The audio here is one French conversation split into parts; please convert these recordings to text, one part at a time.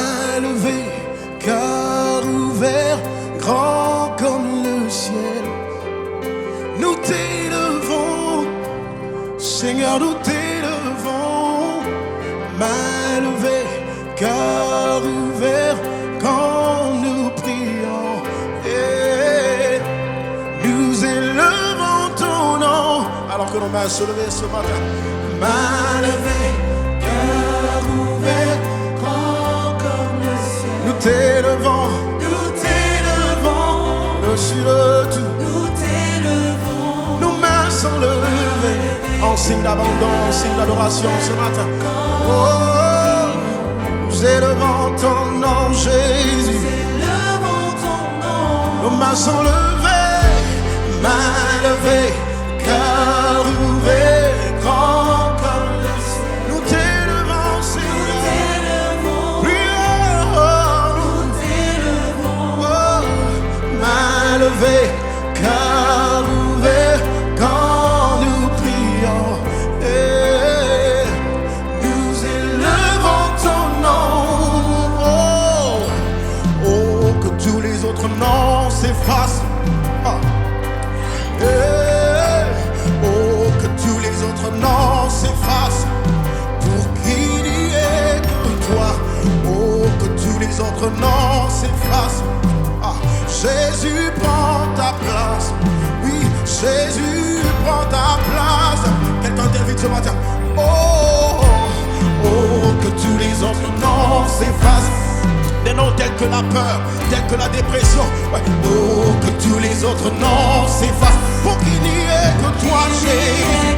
main levée, cœur ouvert, grand comme le ciel. Nous t'élevons, Seigneur, nous t'élevons. Main levée, cœur ouvert, quand nous prions. Et nous élevons ton nom. Alors que nos mains se levaient ce matin. Main levée, cœur ouvert, grand comme le ciel. Nous t'élevons, au-dessus de tout. Nous t'élevons, nos mains sont levées, en signe d'abandon, en signe d'adoration ce matin. Oh, nous élevons ton nom, Jésus. Nous élevons ton nom. Nos mains sont levées, mains levées, cœur ouvert, grand comme le ciel. Nous t'élevons, Seigneur. Nous t'élevons. Oh, mains levées, cœur ouvert, quand nous prions. Et nous élevons ton nom. Oh, oh, que tous les autres noms s'effacent. Ah. Oh, que tous les autres noms s'effacent pour qu'il n'y ait que toi. Oh, que tous les autres noms s'effacent. Ah, Jésus prend ta place. Oui, Jésus prend ta place. Quelqu'un t'invite ce matin. Oh, oh, oh, que tous les autres noms s'effacent. Des noms tels que la peur, tels que la dépression. Ouais. Oh, que tous les autres noms s'effacent pour qu'il n'y ait que toi, Jésus.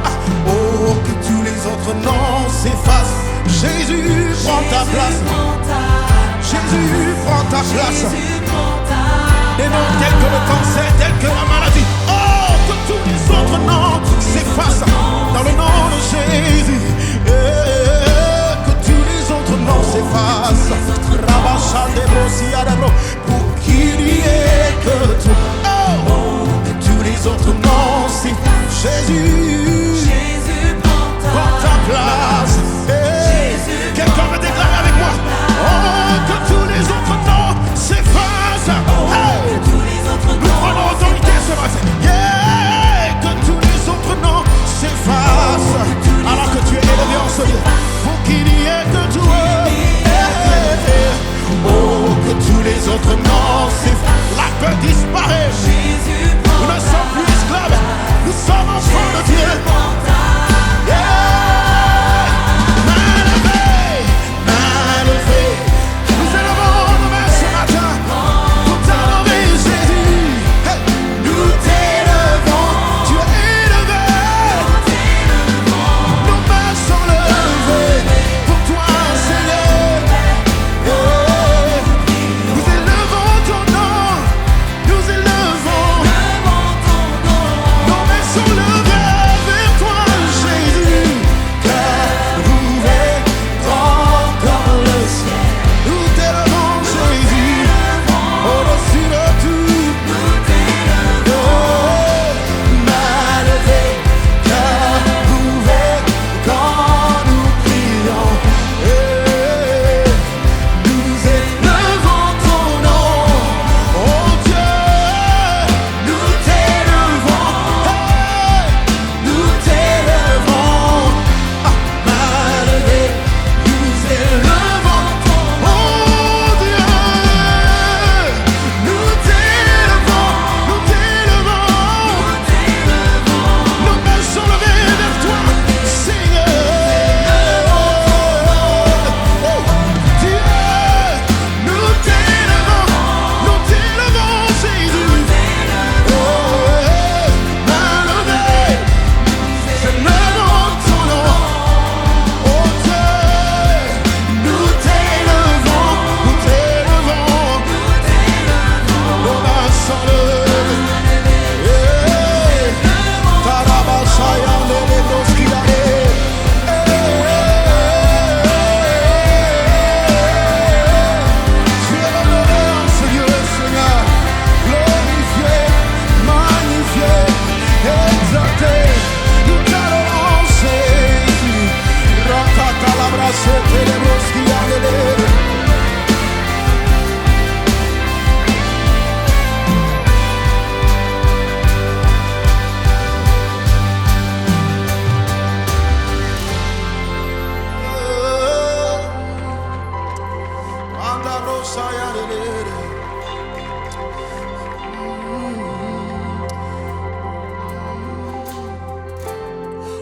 Ah. Oh, que tous les autres noms s'effacent. Jésus prend ta place. Jésus prend ta place. Des noms tels que le cancer, tels que la maladie. Oh, que tous les autres noms s'effacent dans le nom de Jésus. Que tous les autres noms s'effacent. Pour qu'il n'y ait que toi. Oh, que tous les autres noms s'effacent. Jésus prend ta place. Quelqu'un veut déclarer avec moi. Oh, que tous les autres noms s'effacent. Nous prenons autorité ce matin. Yeah, que tous les autres noms s'effacent. Alors que tu es élevé en ce lieu. Pour qu'il n'y ait que toi.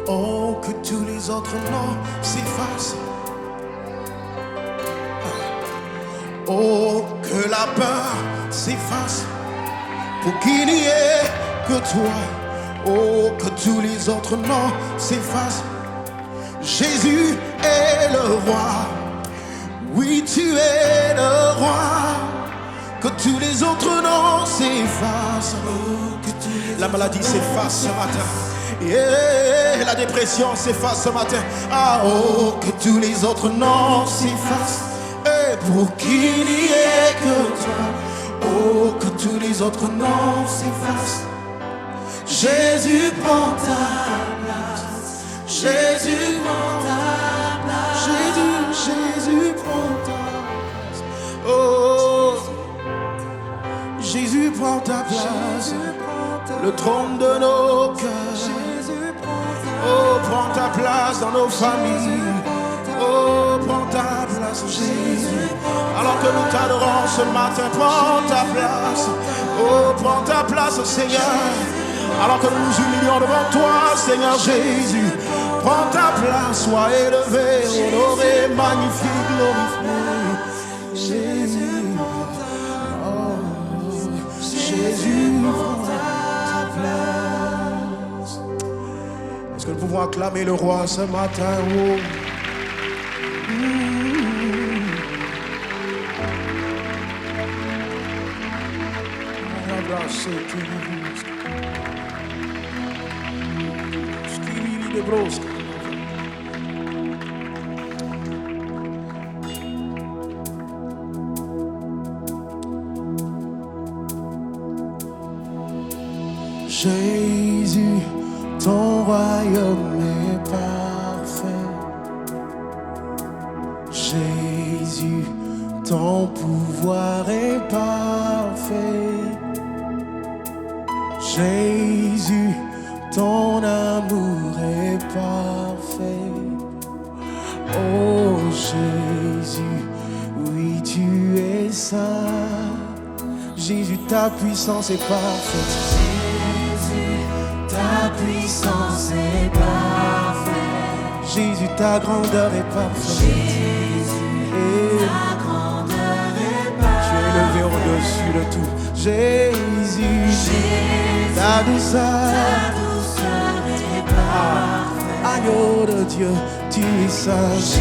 Oh, que tous les autres noms s'effacent. Oh, que la peur s'efface pour qu'il n'y ait que toi. Oh, que tous les autres noms s'effacent. Jésus est le roi. Oui, tu es le roi. Que tous les autres noms s'effacent. La maladie s'efface ce matin. Yeah, la dépression s'efface ce matin. Ah, oh, que tous les autres noms s'effacent. Et pour qu'il n'y ait que toi. Oh, que tous les autres noms s'effacent. Jésus prend ta place. Jésus prend ta place. Jésus prend ta place. Oh, Jésus prend ta place. Le trône de nos cœurs. Oh, prends ta place dans nos familles. Oh, prends ta place, Jésus. Alors que nous t'adorons ce matin, prends ta place. Oh, prends ta place, Seigneur. Alors que nous nous humilions devant toi, Seigneur Jésus. Prends ta place, sois élevé, honoré, magnifié, glorifié. Jésus, oh, Jésus, prends ta place. Est-ce que nous pouvons acclamer le roi ce matin? Oh. Jésus, ton royaume est parfait. Jésus, ton pouvoir est parfait. Jésus, ton amour est parfait. Oh Jésus, oui tu es saint. Jésus, ta puissance est parfaite. Jésus, ta puissance est parfaite. Jésus, ta grandeur est parfaite. Jésus, ta grandeur est parfaite. Tu es élevé au-dessus de tout. Jésus, ta douceur est parfaite. Agneau de Dieu, tu es saint. Jésus,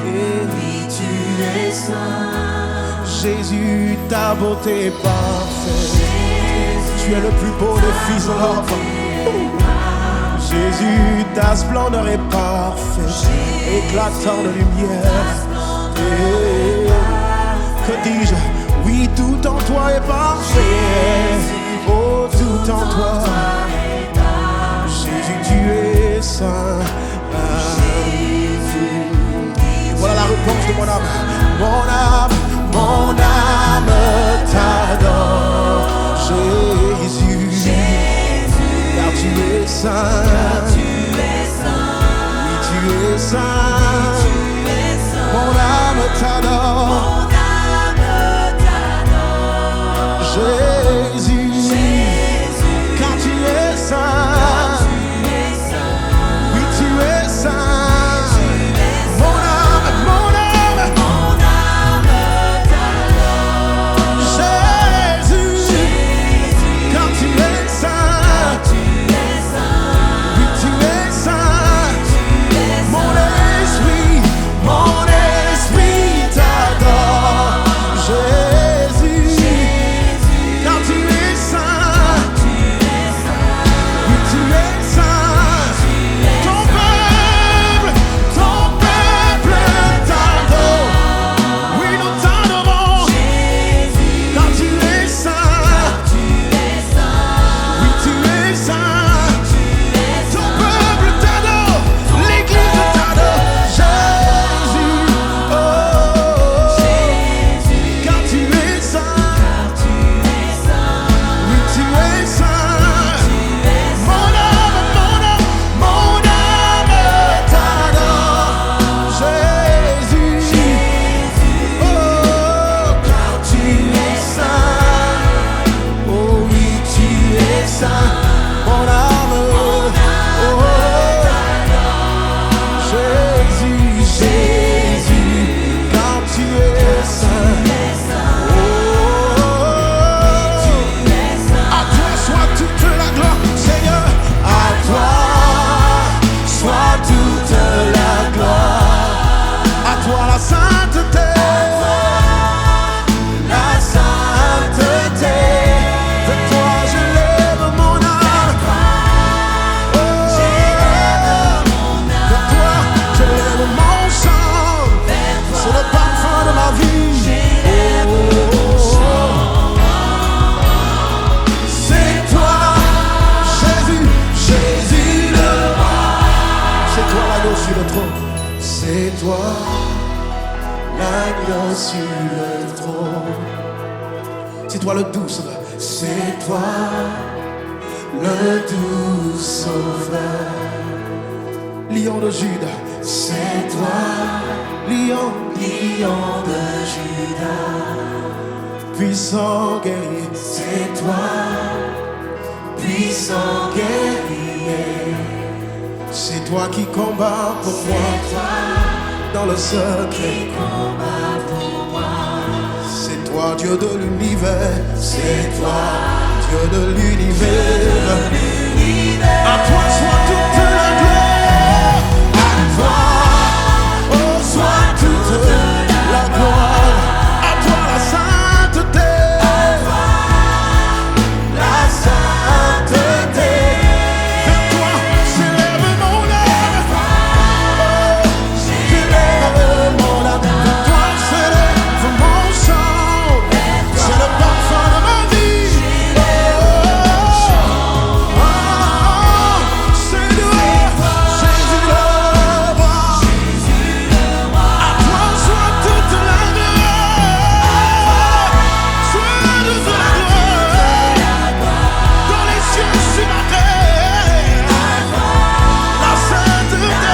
oui, tu es saint. Jésus, ta beauté est parfaite. Tu es le plus beau des fils de l'homme. Jésus, ta splendeur est parfaite, éclatant de lumière. Et que dis-je? Oui, tout en toi est parfait. Oh, tout en toi. Jésus, tu es saint. Voilà la réponse de mon âme. Mon âme t'adore. Jésus, car tu es saint. Oui, tu es saint. Mon âme t'adore. Jésus, quand tu es saint, oui tu es saint. Mon âme t'adore. Jésus, quand tu es saint, règnes sur le trône. C'est toi le doux sauveur. C'est toi le doux sauveur. Lion de Juda. C'est toi, lion de Juda. Puissant guerrier. C'est toi, puissant guerrier. C'est toi qui combats pour moi. Dans le secret. C'est toi, Dieu de l'univers. C'est toi, Dieu de l'univers. À toi soit toute la gloire. À toi, oh, soit toute la gloire. À toi la sainteté. La sainteté. Vers toi s'élève mon âme. Oh, s'élève mon âme. Vers toi s'élève mon chant. C'est le parfum de ma vie. C'est toi, Jésus le roi. À toi soit toute la gloire. Soit toute la gloire. Dans les cieux, sur la terre. La sainteté,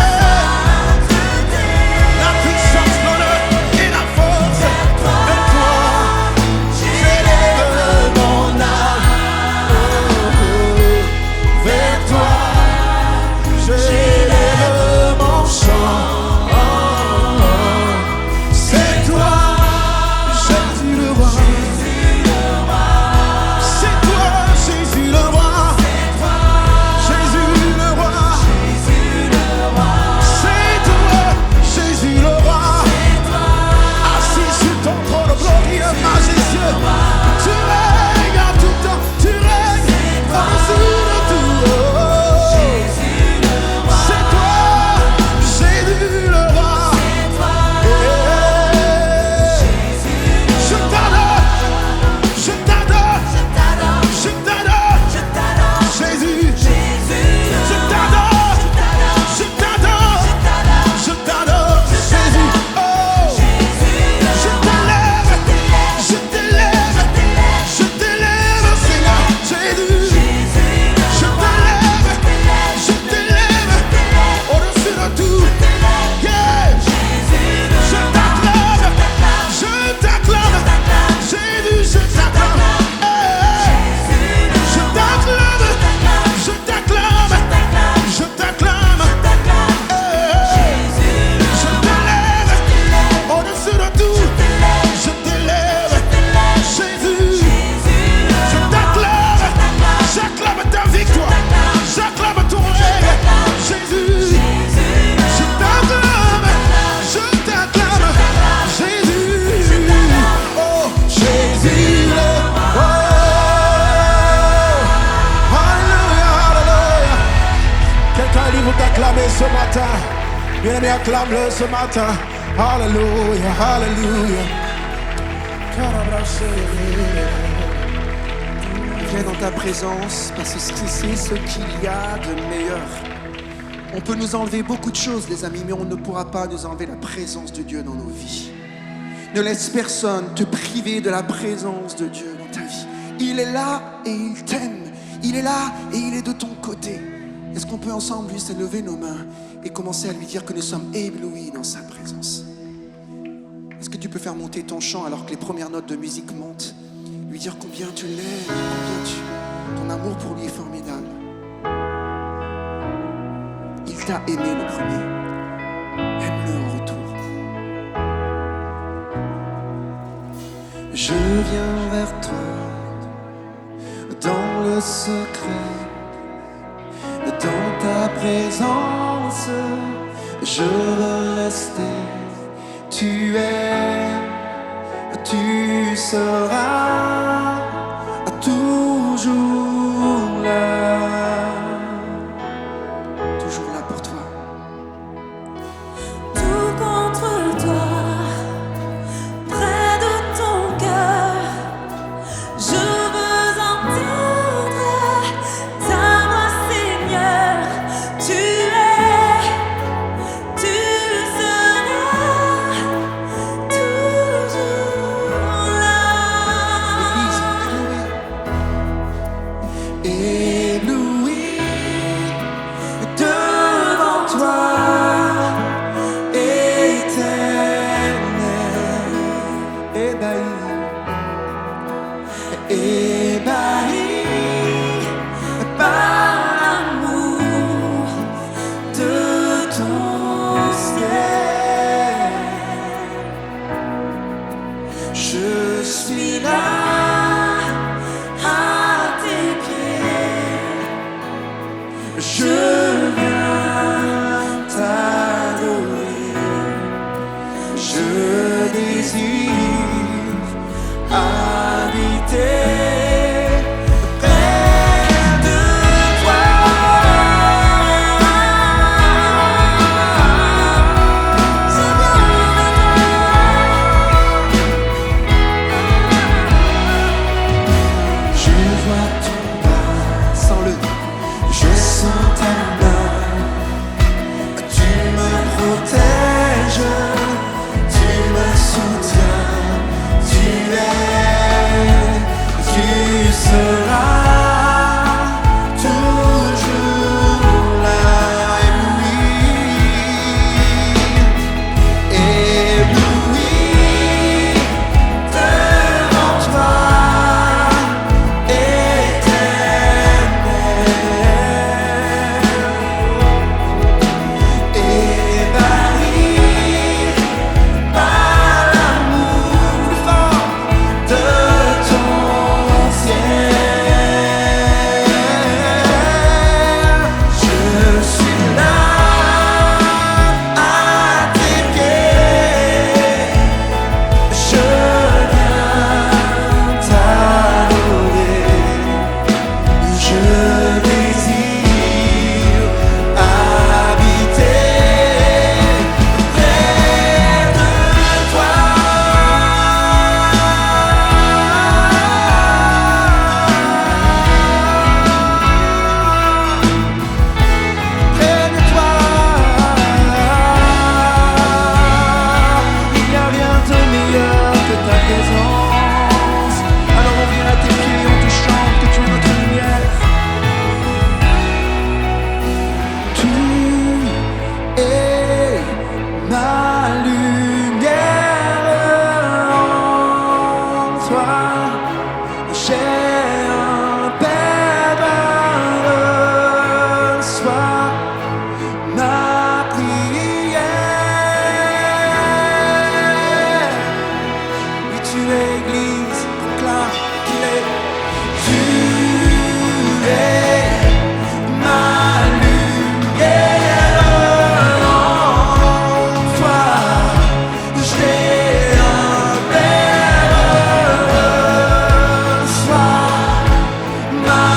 la puissance, l'honneur et la force. Vers toi, j'élève mon âme. Vers toi, j'élève mon chant. C'est toi, Jésus le roi. C'est toi, Jésus le roi. Jésus le roi. C'est toi, Jésus le roi. Assis sur ton trône glorieux, majestueux. Tu règnes en tout temps, tu règnes au-dessus de tout. C'est toi, Jésus le roi. Je t'adore, je t'adore, je t'adore, Jésus. Je t'adore, je t'adore, je t'adore, Jésus. Oh, je t'élève, je t'élève, je t'élève, Seigneur, Jésus. Je t'élève, au-dessus de tout. Yeah. Je t'acclame, Jésus, je t'acclame. Hey. Je t'acclame, je t'acclame, je t'acclame. Hey. Je t'élève, au-dessus de tout. Je t'élève, Jésus. Je t'acclame, j'acclame ta victoire, j'acclame ton règne, Jésus. Je t'acclame, Jésus. Oh, Jésus le roi. Alléluia, alléluia. Quelqu'un est libre d'acclamer ce matin. Bien-aimé, acclame-le ce matin. Alléluia, alléluia. Viens dans ta présence parce que c'est ce qu'il y a de meilleur. On peut nous enlever beaucoup de choses, les amis, mais on ne pourra pas nous enlever la présence de Dieu dans nos vies. Ne laisse personne te priver de la présence de Dieu dans ta vie. Il est là et il t'aime. Il est là et il est de ton côté. Est-ce qu'on peut ensemble juste lever nos mains et commencer à lui dire que nous sommes éblouis dans sa présence? Est-ce que tu peux faire monter ton chant alors que les premières notes de musique montent? Lui dire combien tu l'aimes, ton amour pour lui est formidable. Il t'a aimé le premier. Aime-le en retour. Je viens vers toi dans le secret, dans ta présence. Je veux rester. Tu es, tu seras toujours là. Toujours là pour toi. Tout contre toi, près de ton cœur, je veux entendre ta voix, Seigneur. Tu es, tu seras toujours Je suis là à tes pieds. je viens t'adorer. Je désire habiter près de toi. Je vois ton bas sans le je sens ta main. Tu me protèges, tu me soutiens, tu seras toujours là. Ébloui devant toi, éternel. Ébahi par l'amour fort de ton ciel. Je suis là à tes pieds. Je viens t'adorer. Je désire habiter près de toi. Près de toi, il n'y a rien de meilleur que ta présence. Alors on vient à tes pieds, on te chante que tu es notre lumière. Tu es ma lumière. En toi, j'ai un Père. Reçois ma prière. Oui, tu es Église, proclame qu'il est. Tu es ma lumière. En toi, j'ai un Père. Reçois ma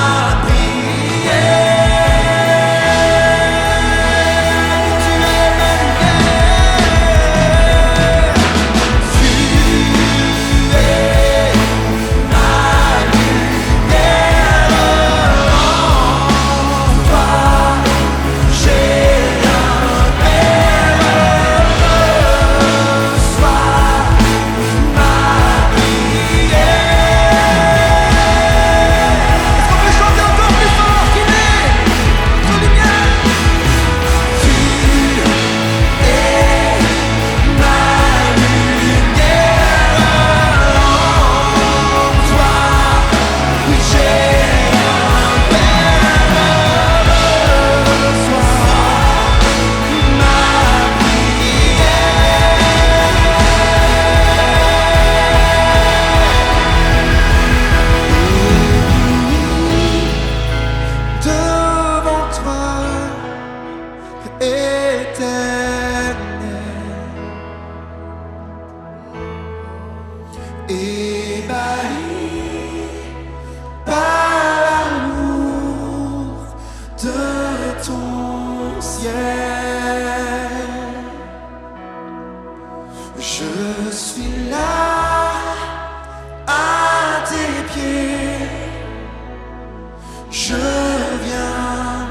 devant toi, éternel. Ébahi par l'amour de ton ciel. Je suis là à tes pieds. Je viens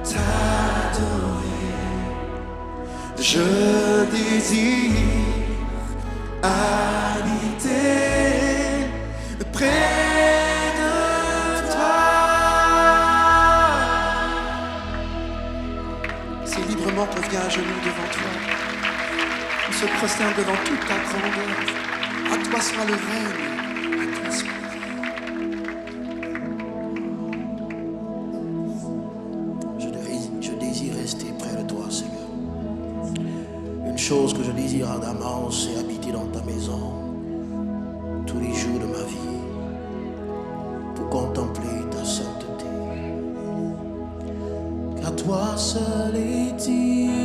t'adorer. Je désire habiter près de toi. C'est librement qu'on vient à genoux devant toi. On se prosterne devant toute ta grandeur. À toi soit le règne. À toi soit le règne. Je désire rester près de toi, Seigneur. Une chose que je désire ardemment, c'est habiter dans ta maison. toi seul est digne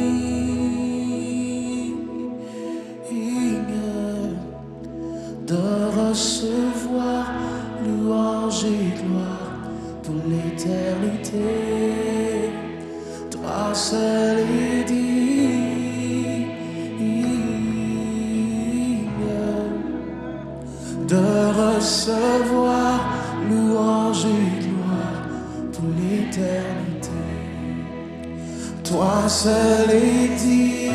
de recevoir louange et gloire pour l'éternité. Toi seul est digne de recevoir louange et gloire pour l'éternité. Toi seul est digne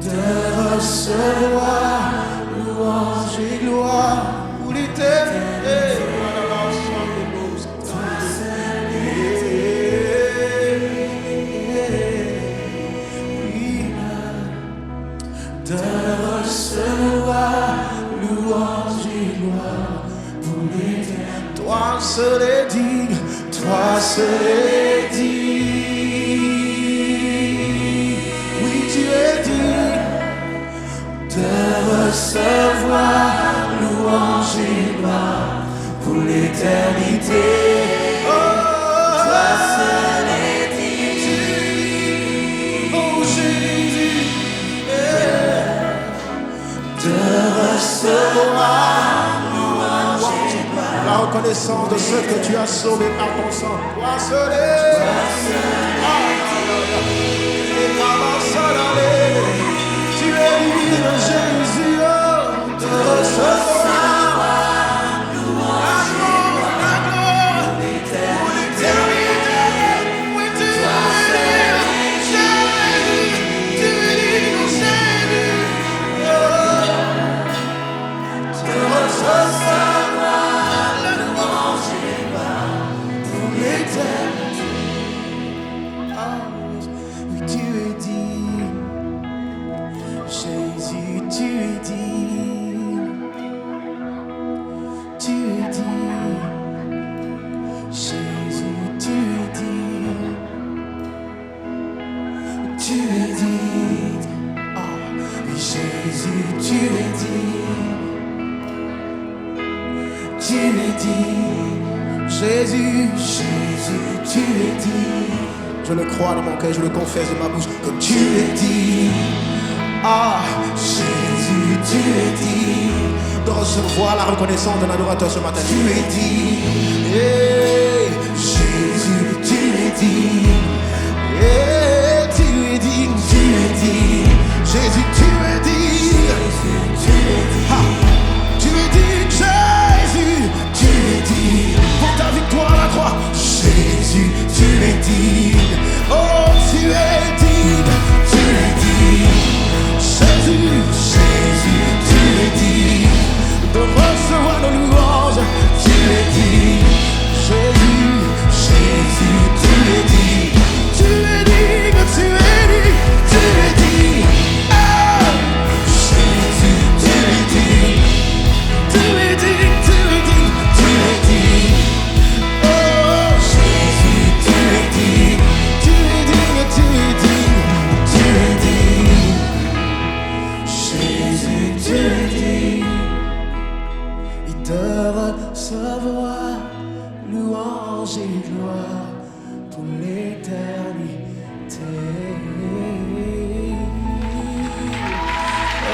de recevoir louange et gloire pour l'éternité. Toi seul est digne de recevoir louange et gloire pour l'éternité. Toi seul est digne, toi seul est digne. Oui, tu es digne de recevoir louange et gloire pour l'éternité. Oh, toi seul est digne, oh Jésus, de recevoir la reconnaissance de ce que tu as sauvé par ton sang. Toi seul est tu es digne, Jésus, oh, de recevoir la gloire pour l'éternité. Oui, tu es digne, Jésus, tu es digne, Jésus, de recevoir Jésus, Jésus, tu es digne. Je le crois dans mon cœur, je le confesse de ma bouche que tu es digne. Ah, Jésus, tu es digne de recevoir la reconnaissance d'un adorateur ce matin. Tu es digne. Hey, Jésus, tu es digne. Hey, tu es digne, tu es digne. Jésus, tu es digne. Jésus, tu es digne. Ah, tu es digne, Jésus, tu es digne. Pour ta victoire à la croix, Jésus, tu es digne. Oh, tu es digne, tu es digne. Jésus, Jésus, tu es digne de recevoir nos louanges. Tu es digne, Jésus, Jésus, tu es digne. Tu es digne, tu es digne, tu es digne. Oh, Jésus, tu es digne. Tu es digne, tu es digne, tu es digne. Oh, Jésus, tu es digne. Tu es digne, tu es digne, tu es digne. Jésus, tu es digne. Et de recevoir louange et gloire pour l'éternité.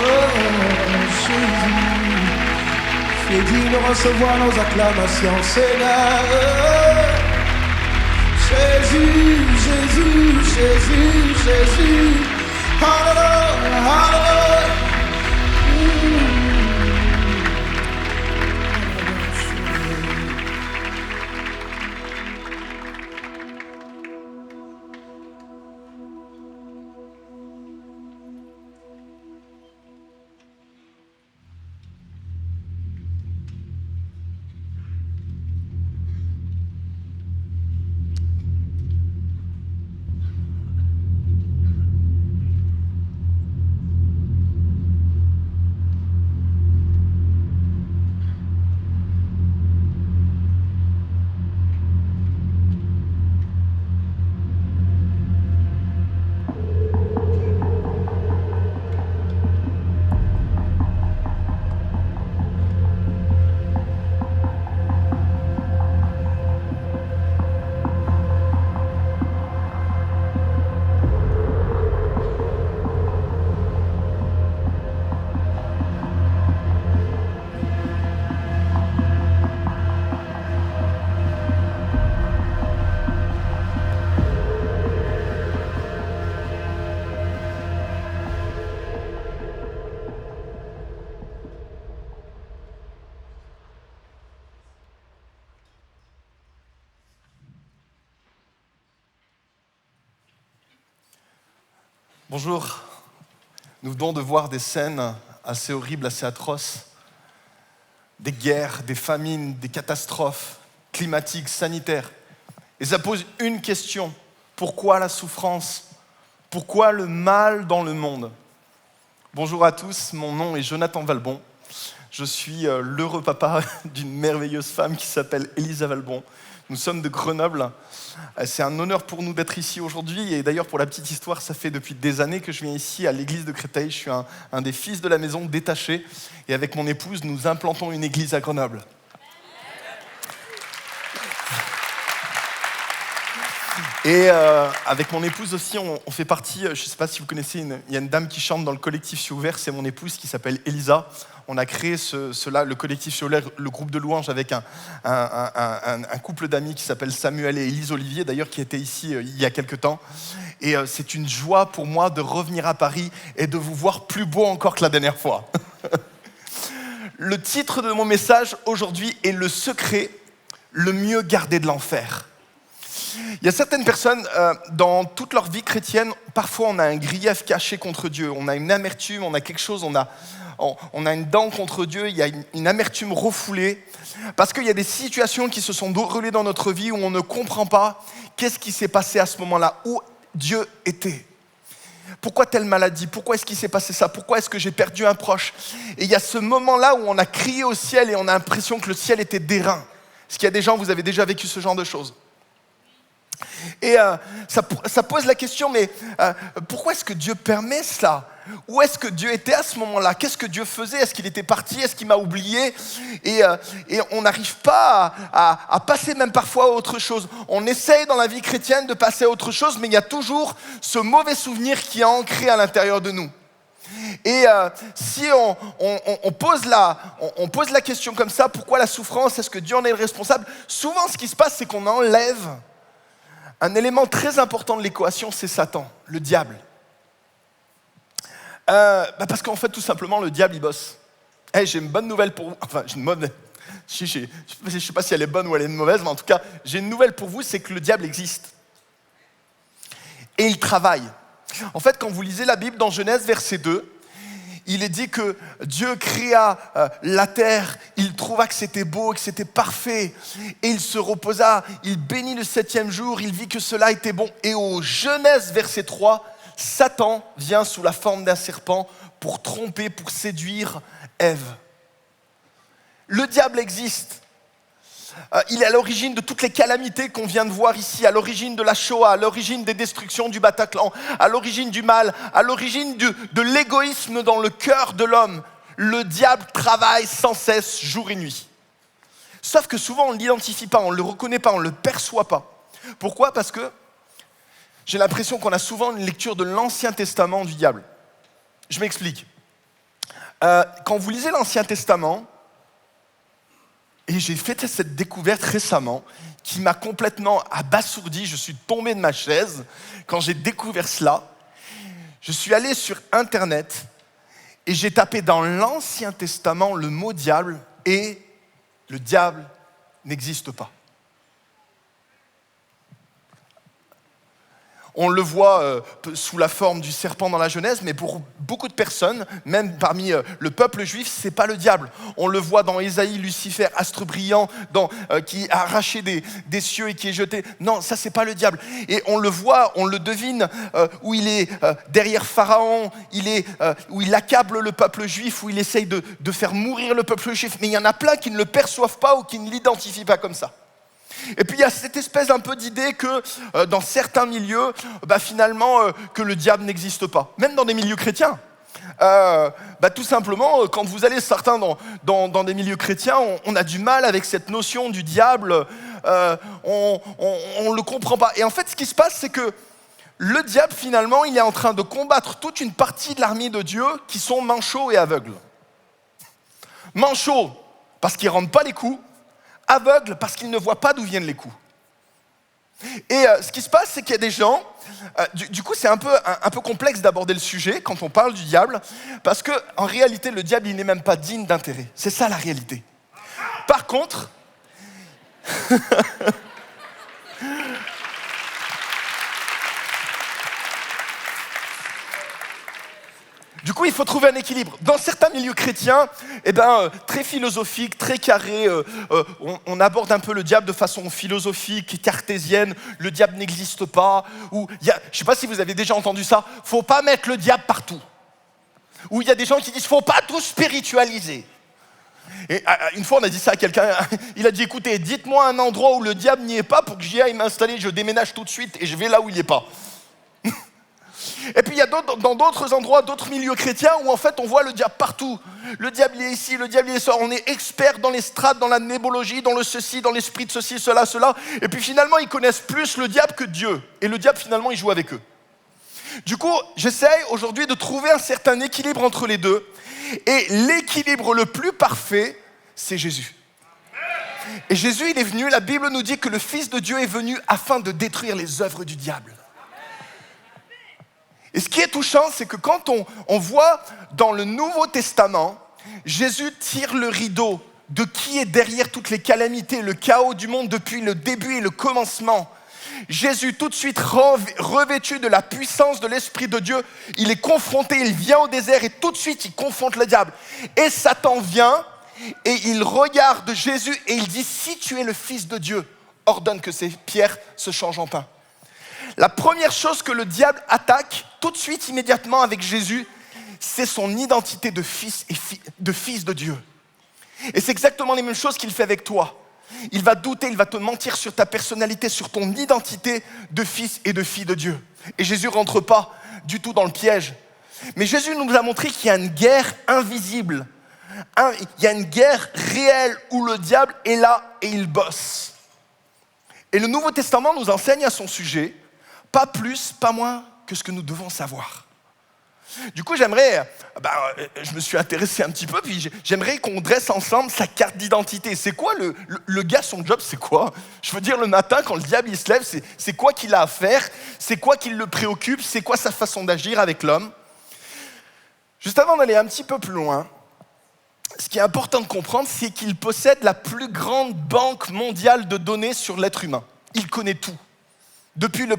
Oh, Jésus, tu es digne de recevoir nos acclamations, Seigneur. Jésus, Jésus, Jésus, Jésus. Hallelujah, hallelujah. Bonjour. Nous venons de voir des scènes assez horribles, assez atroces. Des guerres, des famines, des catastrophes climatiques, sanitaires. Et ça pose une question. Pourquoi la souffrance? Pourquoi le mal dans le monde? Bonjour à tous, mon nom est Jonathan Valbon. Je suis l'heureux papa d'une merveilleuse femme qui s'appelle Elisa Valbon. Nous sommes de Grenoble. C'est un honneur pour nous d'être ici aujourd'hui. Et d'ailleurs, pour la petite histoire, ça fait depuis des années que je viens ici à l'église de Créteil. Je suis un des fils de la maison détaché. Et avec mon épouse, nous implantons une église à Grenoble. Et avec mon épouse aussi, on fait partie, je ne sais pas si vous connaissez, il y a une dame qui chante dans le collectif Cieux Ouvert, c'est mon épouse qui s'appelle Elisa. On a créé le collectif Cieux Ouvert, le groupe de louanges avec un couple d'amis qui s'appelle Samuel et Élise Olivier, d'ailleurs qui étaient ici il y a quelques temps. Et c'est une joie pour moi de revenir à Paris et de vous voir plus beau encore que la dernière fois. Le titre de mon message aujourd'hui est « Le secret, le mieux gardé de l'enfer ». Il y a certaines personnes, dans toute leur vie chrétienne, parfois on a un grief caché contre Dieu, on a une amertume, on a quelque chose, on a une dent contre Dieu, il y a une amertume refoulée, parce qu'il y a des situations qui se sont déroulées dans notre vie où on ne comprend pas qu'est-ce qui s'est passé à ce moment-là, où Dieu était. Pourquoi telle maladie? Pourquoi est-ce qu'il s'est passé ça? Pourquoi est-ce que j'ai perdu un proche? Et il y a ce moment-là où on a crié au ciel et on a l'impression que le ciel était d'airain. Est-ce qu'il y a des gens, vous avez déjà vécu ce genre de choses? Et ça pose la question, mais pourquoi est-ce que Dieu permet cela? Où est-ce que Dieu était à ce moment-là? Qu'est-ce que Dieu faisait? Est-ce qu'il était parti? Est-ce qu'il m'a oublié? Et on n'arrive pas à passer même parfois à autre chose. On essaye dans la vie chrétienne de passer à autre chose, mais il y a toujours ce mauvais souvenir qui est ancré à l'intérieur de nous. Et si on pose la question comme ça, pourquoi la souffrance? Est-ce que Dieu en est le responsable? Souvent, ce qui se passe, c'est qu'on enlève un élément très important de l'équation, c'est Satan, le diable. Parce qu'en fait, tout simplement, le diable, il bosse. J'ai une bonne nouvelle pour vous. Enfin, j'ai une mauvaise. Je ne sais pas si elle est bonne ou elle est mauvaise, mais en tout cas, j'ai une nouvelle pour vous, c'est que le diable existe. Et il travaille. En fait, quand vous lisez la Bible, dans Genèse, verset 2, il est dit que Dieu créa la terre, il trouva que c'était beau, que c'était parfait, et il se reposa, il bénit le 7e jour, il vit que cela était bon. Et au Genèse, verset 3, Satan vient sous la forme d'un serpent pour tromper, pour séduire Ève. Le diable existe. Il est à l'origine de toutes les calamités qu'on vient de voir ici, à l'origine de la Shoah, à l'origine des destructions du Bataclan, à l'origine du mal, à l'origine de l'égoïsme dans le cœur de l'homme. Le diable travaille sans cesse, jour et nuit. Sauf que souvent on ne l'identifie pas, on ne le reconnaît pas, on ne le perçoit pas. Pourquoi? Parce que j'ai l'impression qu'on a souvent une lecture de l'Ancien Testament du diable. Je m'explique. Quand vous lisez l'Ancien Testament, et j'ai fait cette découverte récemment qui m'a complètement abasourdi. Je suis tombé de ma chaise quand j'ai découvert cela. Je suis allé sur Internet et j'ai tapé dans l'Ancien Testament le mot diable et le diable n'existe pas. On le voit sous la forme du serpent dans la Genèse, mais pour beaucoup de personnes, même parmi le peuple juif, c'est pas le diable. On le voit dans Ésaïe, Lucifer, astre brillant, qui a arraché des cieux et qui est jeté. Non, ça c'est pas le diable. Et on le voit, on le devine, où il est derrière Pharaon, où il accable le peuple juif, où il essaye de faire mourir le peuple juif. Mais il y en a plein qui ne le perçoivent pas ou qui ne l'identifient pas comme ça. Et puis il y a cette espèce un peu d'idée que dans certains milieux, finalement, que le diable n'existe pas. Même dans des milieux chrétiens. Tout simplement, quand vous allez certains dans des milieux chrétiens, on a du mal avec cette notion du diable, on ne le comprend pas. Et en fait, ce qui se passe, c'est que le diable, finalement, il est en train de combattre toute une partie de l'armée de Dieu qui sont manchots et aveugles. Manchots, parce qu'ils ne rendent pas les coups, aveugles parce qu'ils ne voient pas d'où viennent les coups. Et ce qui se passe, c'est qu'il y a des gens, du coup c'est un peu complexe d'aborder le sujet quand on parle du diable, parce qu'en réalité le diable il n'est même pas digne d'intérêt. C'est ça la réalité. Par contre, Du coup, il faut trouver un équilibre. Dans certains milieux chrétiens, très philosophiques, très carrés, on aborde un peu le diable de façon philosophique, cartésienne. Le diable n'existe pas. Je ne sais pas si vous avez déjà entendu ça. Faut pas mettre le diable partout. Ou il y a des gens qui disent faut pas tout spiritualiser. Et une fois, on a dit ça à quelqu'un. Il a dit écoutez, dites-moi un endroit où le diable n'y est pas pour que j'y aille m'installer. Je déménage tout de suite et je vais là où il n'est pas. Et puis il y a dans d'autres endroits, d'autres milieux chrétiens où en fait on voit le diable partout. Le diable il est ici, le diable il est ça. On est expert dans les strates, dans la nébologie, dans le ceci, dans l'esprit de ceci, cela. Et puis finalement ils connaissent plus le diable que Dieu. Et le diable finalement il joue avec eux. Du coup, j'essaye aujourd'hui de trouver un certain équilibre entre les deux. Et l'équilibre le plus parfait, c'est Jésus. Et Jésus, il est venu, la Bible nous dit que le Fils de Dieu est venu afin de détruire les œuvres du diable. Et ce qui est touchant, c'est que quand on voit dans le Nouveau Testament, Jésus tire le rideau de qui est derrière toutes les calamités, le chaos du monde depuis le début et le commencement. Jésus, tout de suite revêtu de la puissance de l'Esprit de Dieu, il est confronté, il vient au désert et tout de suite il confronte le diable. Et Satan vient et il regarde Jésus et il dit « Si tu es le Fils de Dieu, ordonne que ces pierres se changent en pain. » La première chose que le diable attaque tout de suite, immédiatement avec Jésus, c'est son identité de fils de Dieu. Et c'est exactement les mêmes choses qu'il fait avec toi. Il va douter, il va te mentir sur ta personnalité, sur ton identité de fils et de fille de Dieu. Et Jésus ne rentre pas du tout dans le piège. Mais Jésus nous a montré qu'il y a une guerre invisible. Il y a une guerre réelle où le diable est là et il bosse. Et le Nouveau Testament nous enseigne à son sujet, pas plus, pas moins que ce que nous devons savoir. Du coup, je me suis intéressé un petit peu, puis j'aimerais qu'on dresse ensemble sa carte d'identité. C'est quoi le gars, son job, c'est quoi? Je veux dire, le matin, quand le diable il se lève, c'est quoi qu'il a à faire? C'est quoi qui le préoccupe? C'est quoi sa façon d'agir avec l'homme? Juste avant d'aller un petit peu plus loin, ce qui est important de comprendre, c'est qu'il possède la plus grande banque mondiale de données sur l'être humain. Il connaît tout. Depuis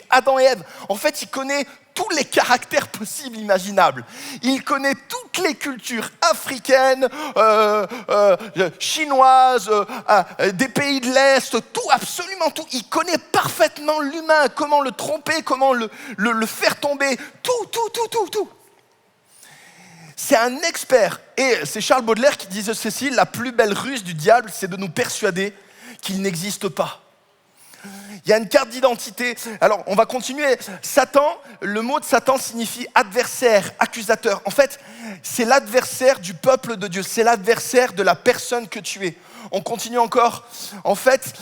Adam et Ève, en fait, il connaît tous les caractères possibles, imaginables. Il connaît toutes les cultures africaines, chinoises, des pays de l'Est, tout, absolument tout. Il connaît parfaitement l'humain, comment le tromper, comment le faire tomber, tout. C'est un expert. Et c'est Charles Baudelaire qui disait ceci, la plus belle ruse du diable, c'est de nous persuader qu'il n'existe pas. Il y a une carte d'identité. Alors, on va continuer. Satan, le mot de Satan signifie adversaire, accusateur. En fait, c'est l'adversaire du peuple de Dieu. C'est l'adversaire de la personne que tu es. On continue encore. En fait,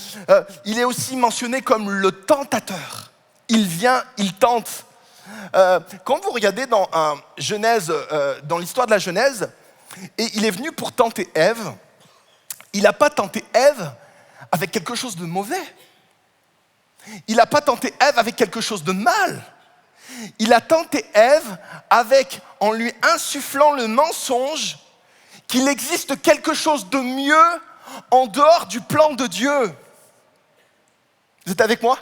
il est aussi mentionné comme le tentateur. Il vient, il tente. Quand vous regardez dans Genèse, dans l'histoire de la Genèse, et il est venu pour tenter Ève, il n'a pas tenté Ève avec quelque chose de mauvais. Il n'a pas tenté Ève avec quelque chose de mal. Il a tenté Ève en lui insufflant le mensonge qu'il existe quelque chose de mieux en dehors du plan de Dieu. Vous êtes avec moi?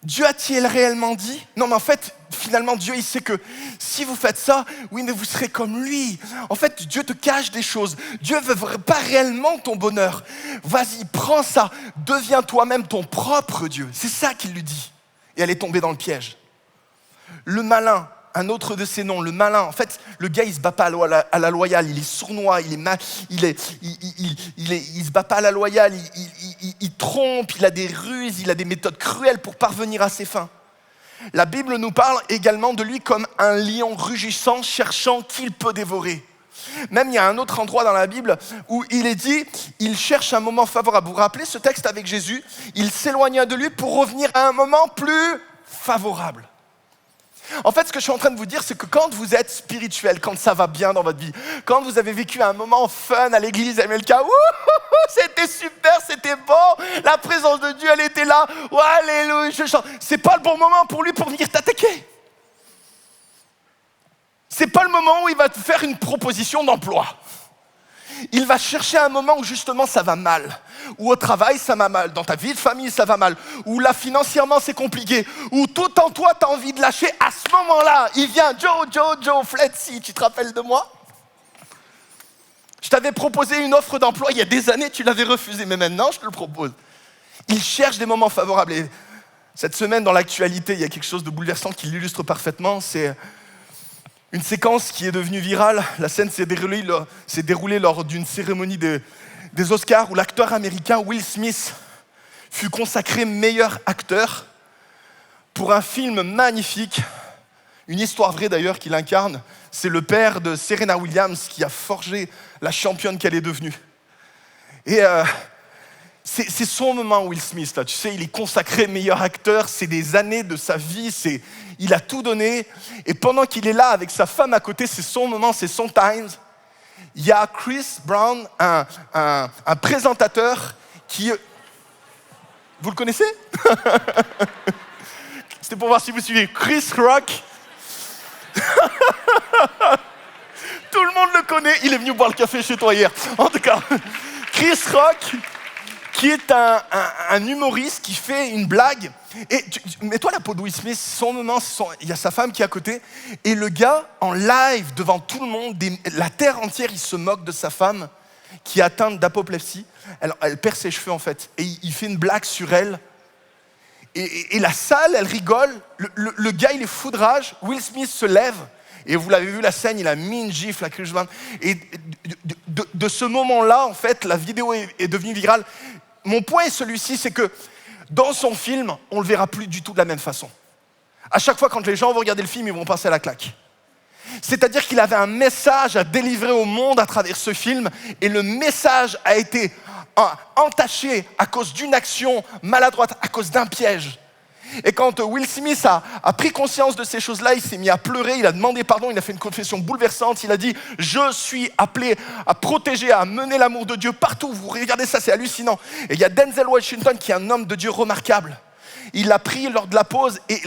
Dieu a-t-il réellement dit? Non, mais en fait, finalement, Dieu, il sait que si vous faites ça, oui, mais vous serez comme lui. En fait, Dieu te cache des choses. Dieu ne veut pas réellement ton bonheur. Vas-y, prends ça. Deviens toi-même ton propre Dieu. C'est ça qu'il lui dit. Et elle est tombée dans le piège. Le malin, un autre de ses noms, le malin. En fait, le gars, il se bat pas à la loyale. Il est sournois, il se bat pas à la loyale. Il trompe, il a des ruses, il a des méthodes cruelles pour parvenir à ses fins. La Bible nous parle également de lui comme un lion rugissant, cherchant qui il peut dévorer. Même il y a un autre endroit dans la Bible où il est dit, il cherche un moment favorable. Vous vous rappelez ce texte avec Jésus? Il s'éloigna de lui pour revenir à un moment plus favorable. En fait, ce que je suis en train de vous dire, c'est que quand vous êtes spirituel, quand ça va bien dans votre vie, quand vous avez vécu un moment fun à l'église, MLK, c'était super, c'était bon, la présence de Dieu, elle était là, alléluia, je chante. C'est pas le bon moment pour lui pour venir t'attaquer. C'est pas le moment où il va te faire une proposition d'emploi. Il va chercher un moment où justement ça va mal, où au travail ça va mal, dans ta vie de famille ça va mal, où là financièrement c'est compliqué, où tout en toi t'as envie de lâcher. À ce moment-là, il vient, Joe, Fletzy, tu te rappelles de moi? Je t'avais proposé une offre d'emploi il y a des années, tu l'avais refusé, mais maintenant je te le propose. Il cherche des moments favorables. Et cette semaine, dans l'actualité, il y a quelque chose de bouleversant qui l'illustre parfaitement. C'est une séquence qui est devenue virale. La scène s'est déroulée lors d'une cérémonie des Oscars où l'acteur américain Will Smith fut consacré meilleur acteur pour un film magnifique, une histoire vraie d'ailleurs qu'il incarne. C'est le père de Serena Williams qui a forgé la championne qu'elle est devenue. Et c'est son moment, Will Smith, là. Tu sais, il est consacré meilleur acteur, c'est des années de sa vie, il a tout donné. Et pendant qu'il est là avec sa femme à côté, c'est son moment, c'est son time. Il y a Chris Brown, un présentateur qui... Vous le connaissez? C'était pour voir si vous suivez. Chris Rock. Tout le monde le connaît, il est venu boire le café chez toi hier. En tout cas, Chris Rock, qui est un humoriste qui fait une blague. Et mets-toi la peau de Will Smith, son moment, il y a sa femme qui est à côté. Et le gars, en live, devant tout le monde, la terre entière, il se moque de sa femme qui est atteinte d'apoplexie. Elle perd ses cheveux en fait. Et il fait une blague sur elle. Et la salle, elle rigole. Le gars, il est fou de rage. Will Smith se lève. Et vous l'avez vu, la scène, il a mis une gifle à Chris Brown. Et de ce moment-là, en fait, la vidéo est devenue virale. Mon point est celui-ci, c'est que dans son film, on ne le verra plus du tout de la même façon. À chaque fois, quand les gens vont regarder le film, ils vont passer à la claque. C'est-à-dire qu'il avait un message à délivrer au monde à travers ce film. Et le message a été entaché à cause d'une action maladroite, à cause d'un piège. Et quand Will Smith a pris conscience de ces choses-là, il s'est mis à pleurer, il a demandé pardon, il a fait une confession bouleversante, il a dit « Je suis appelé à protéger, à mener l'amour de Dieu partout. » Vous regardez ça, c'est hallucinant. Et il y a Denzel Washington qui est un homme de Dieu remarquable. Il l'a pris lors de la pause et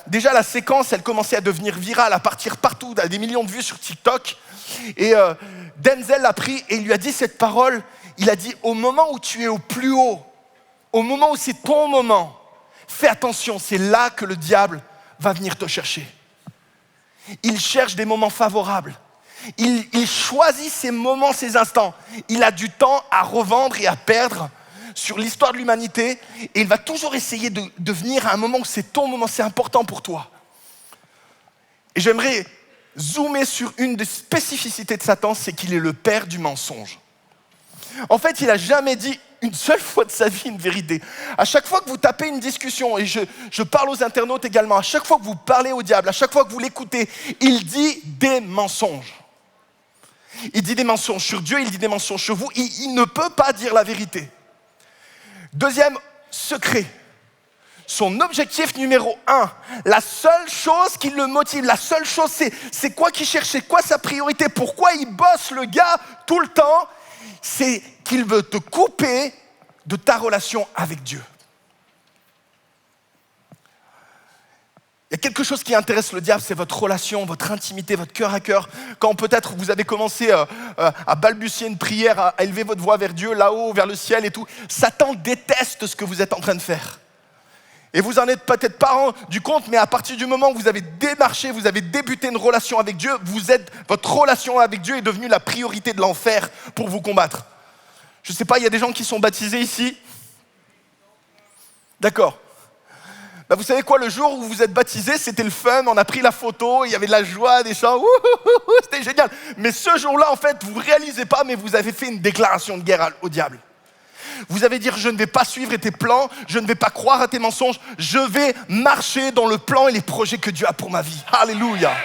déjà la séquence, elle commençait à devenir virale, à partir partout, à des millions de vues sur TikTok. Et Denzel l'a pris et il lui a dit cette parole, il a dit « Au moment où tu es au plus haut, au moment où c'est ton moment, fais attention, c'est là que le diable va venir te chercher. » Il cherche des moments favorables. Il choisit ses moments, ses instants. Il a du temps à revendre et à perdre sur l'histoire de l'humanité. Et il va toujours essayer de venir à un moment où c'est ton moment, c'est important pour toi. Et j'aimerais zoomer sur une des spécificités de Satan, c'est qu'il est le père du mensonge. En fait, il n'a jamais dit une seule fois de sa vie une vérité. À chaque fois que vous tapez une discussion, et je parle aux internautes également, à chaque fois que vous parlez au diable, à chaque fois que vous l'écoutez, il dit des mensonges. Il dit des mensonges sur Dieu, il dit des mensonges sur vous. Il ne peut pas dire la vérité. Deuxième secret. Son objectif numéro 1, la seule chose qui le motive, la seule chose, c'est quoi qu'il cherche, c'est quoi sa priorité, pourquoi il bosse le gars tout le temps, c'est qu'il veut te couper de ta relation avec Dieu. Il y a quelque chose qui intéresse le diable, c'est votre relation, votre intimité, votre cœur à cœur. Quand peut-être vous avez commencé à balbutier une prière, à élever votre voix vers Dieu, là-haut, vers le ciel et tout, Satan déteste ce que vous êtes en train de faire. Et vous en êtes peut-être pas rendu compte, mais à partir du moment où vous avez démarché, vous avez débuté une relation avec Dieu, votre relation avec Dieu est devenue la priorité de l'enfer pour vous combattre. Je ne sais pas, il y a des gens qui sont baptisés ici? D'accord. Bah vous savez quoi, le jour où vous êtes baptisé, c'était le fun, on a pris la photo, il y avait de la joie, des chants, c'était génial. Mais ce jour-là, en fait, vous ne réalisez pas, mais vous avez fait une déclaration de guerre au diable. Vous avez dit, je ne vais pas suivre tes plans, je ne vais pas croire à tes mensonges, je vais marcher dans le plan et les projets que Dieu a pour ma vie. Alléluia.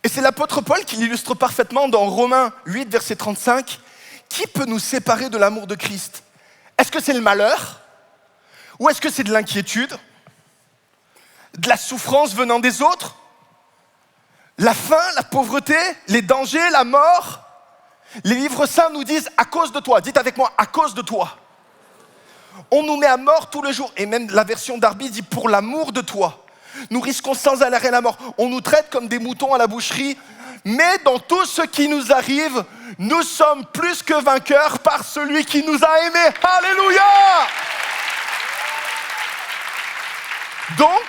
Et c'est l'apôtre Paul qui l'illustre parfaitement dans Romains 8, verset 35. Qui peut nous séparer de l'amour de Christ? Est-ce que c'est le malheur? Ou est-ce que c'est de l'inquiétude? De la souffrance venant des autres? La faim, la pauvreté, les dangers, la mort? Les livres saints nous disent à cause de toi. Dites avec moi, à cause de toi. On nous met à mort tous les jours. Et même la version d'Arby dit pour l'amour de toi. Nous risquons sans arrêt la mort. On nous traite comme des moutons à la boucherie. Mais dans tout ce qui nous arrive, nous sommes plus que vainqueurs par celui qui nous a aimés. Alléluia! Donc,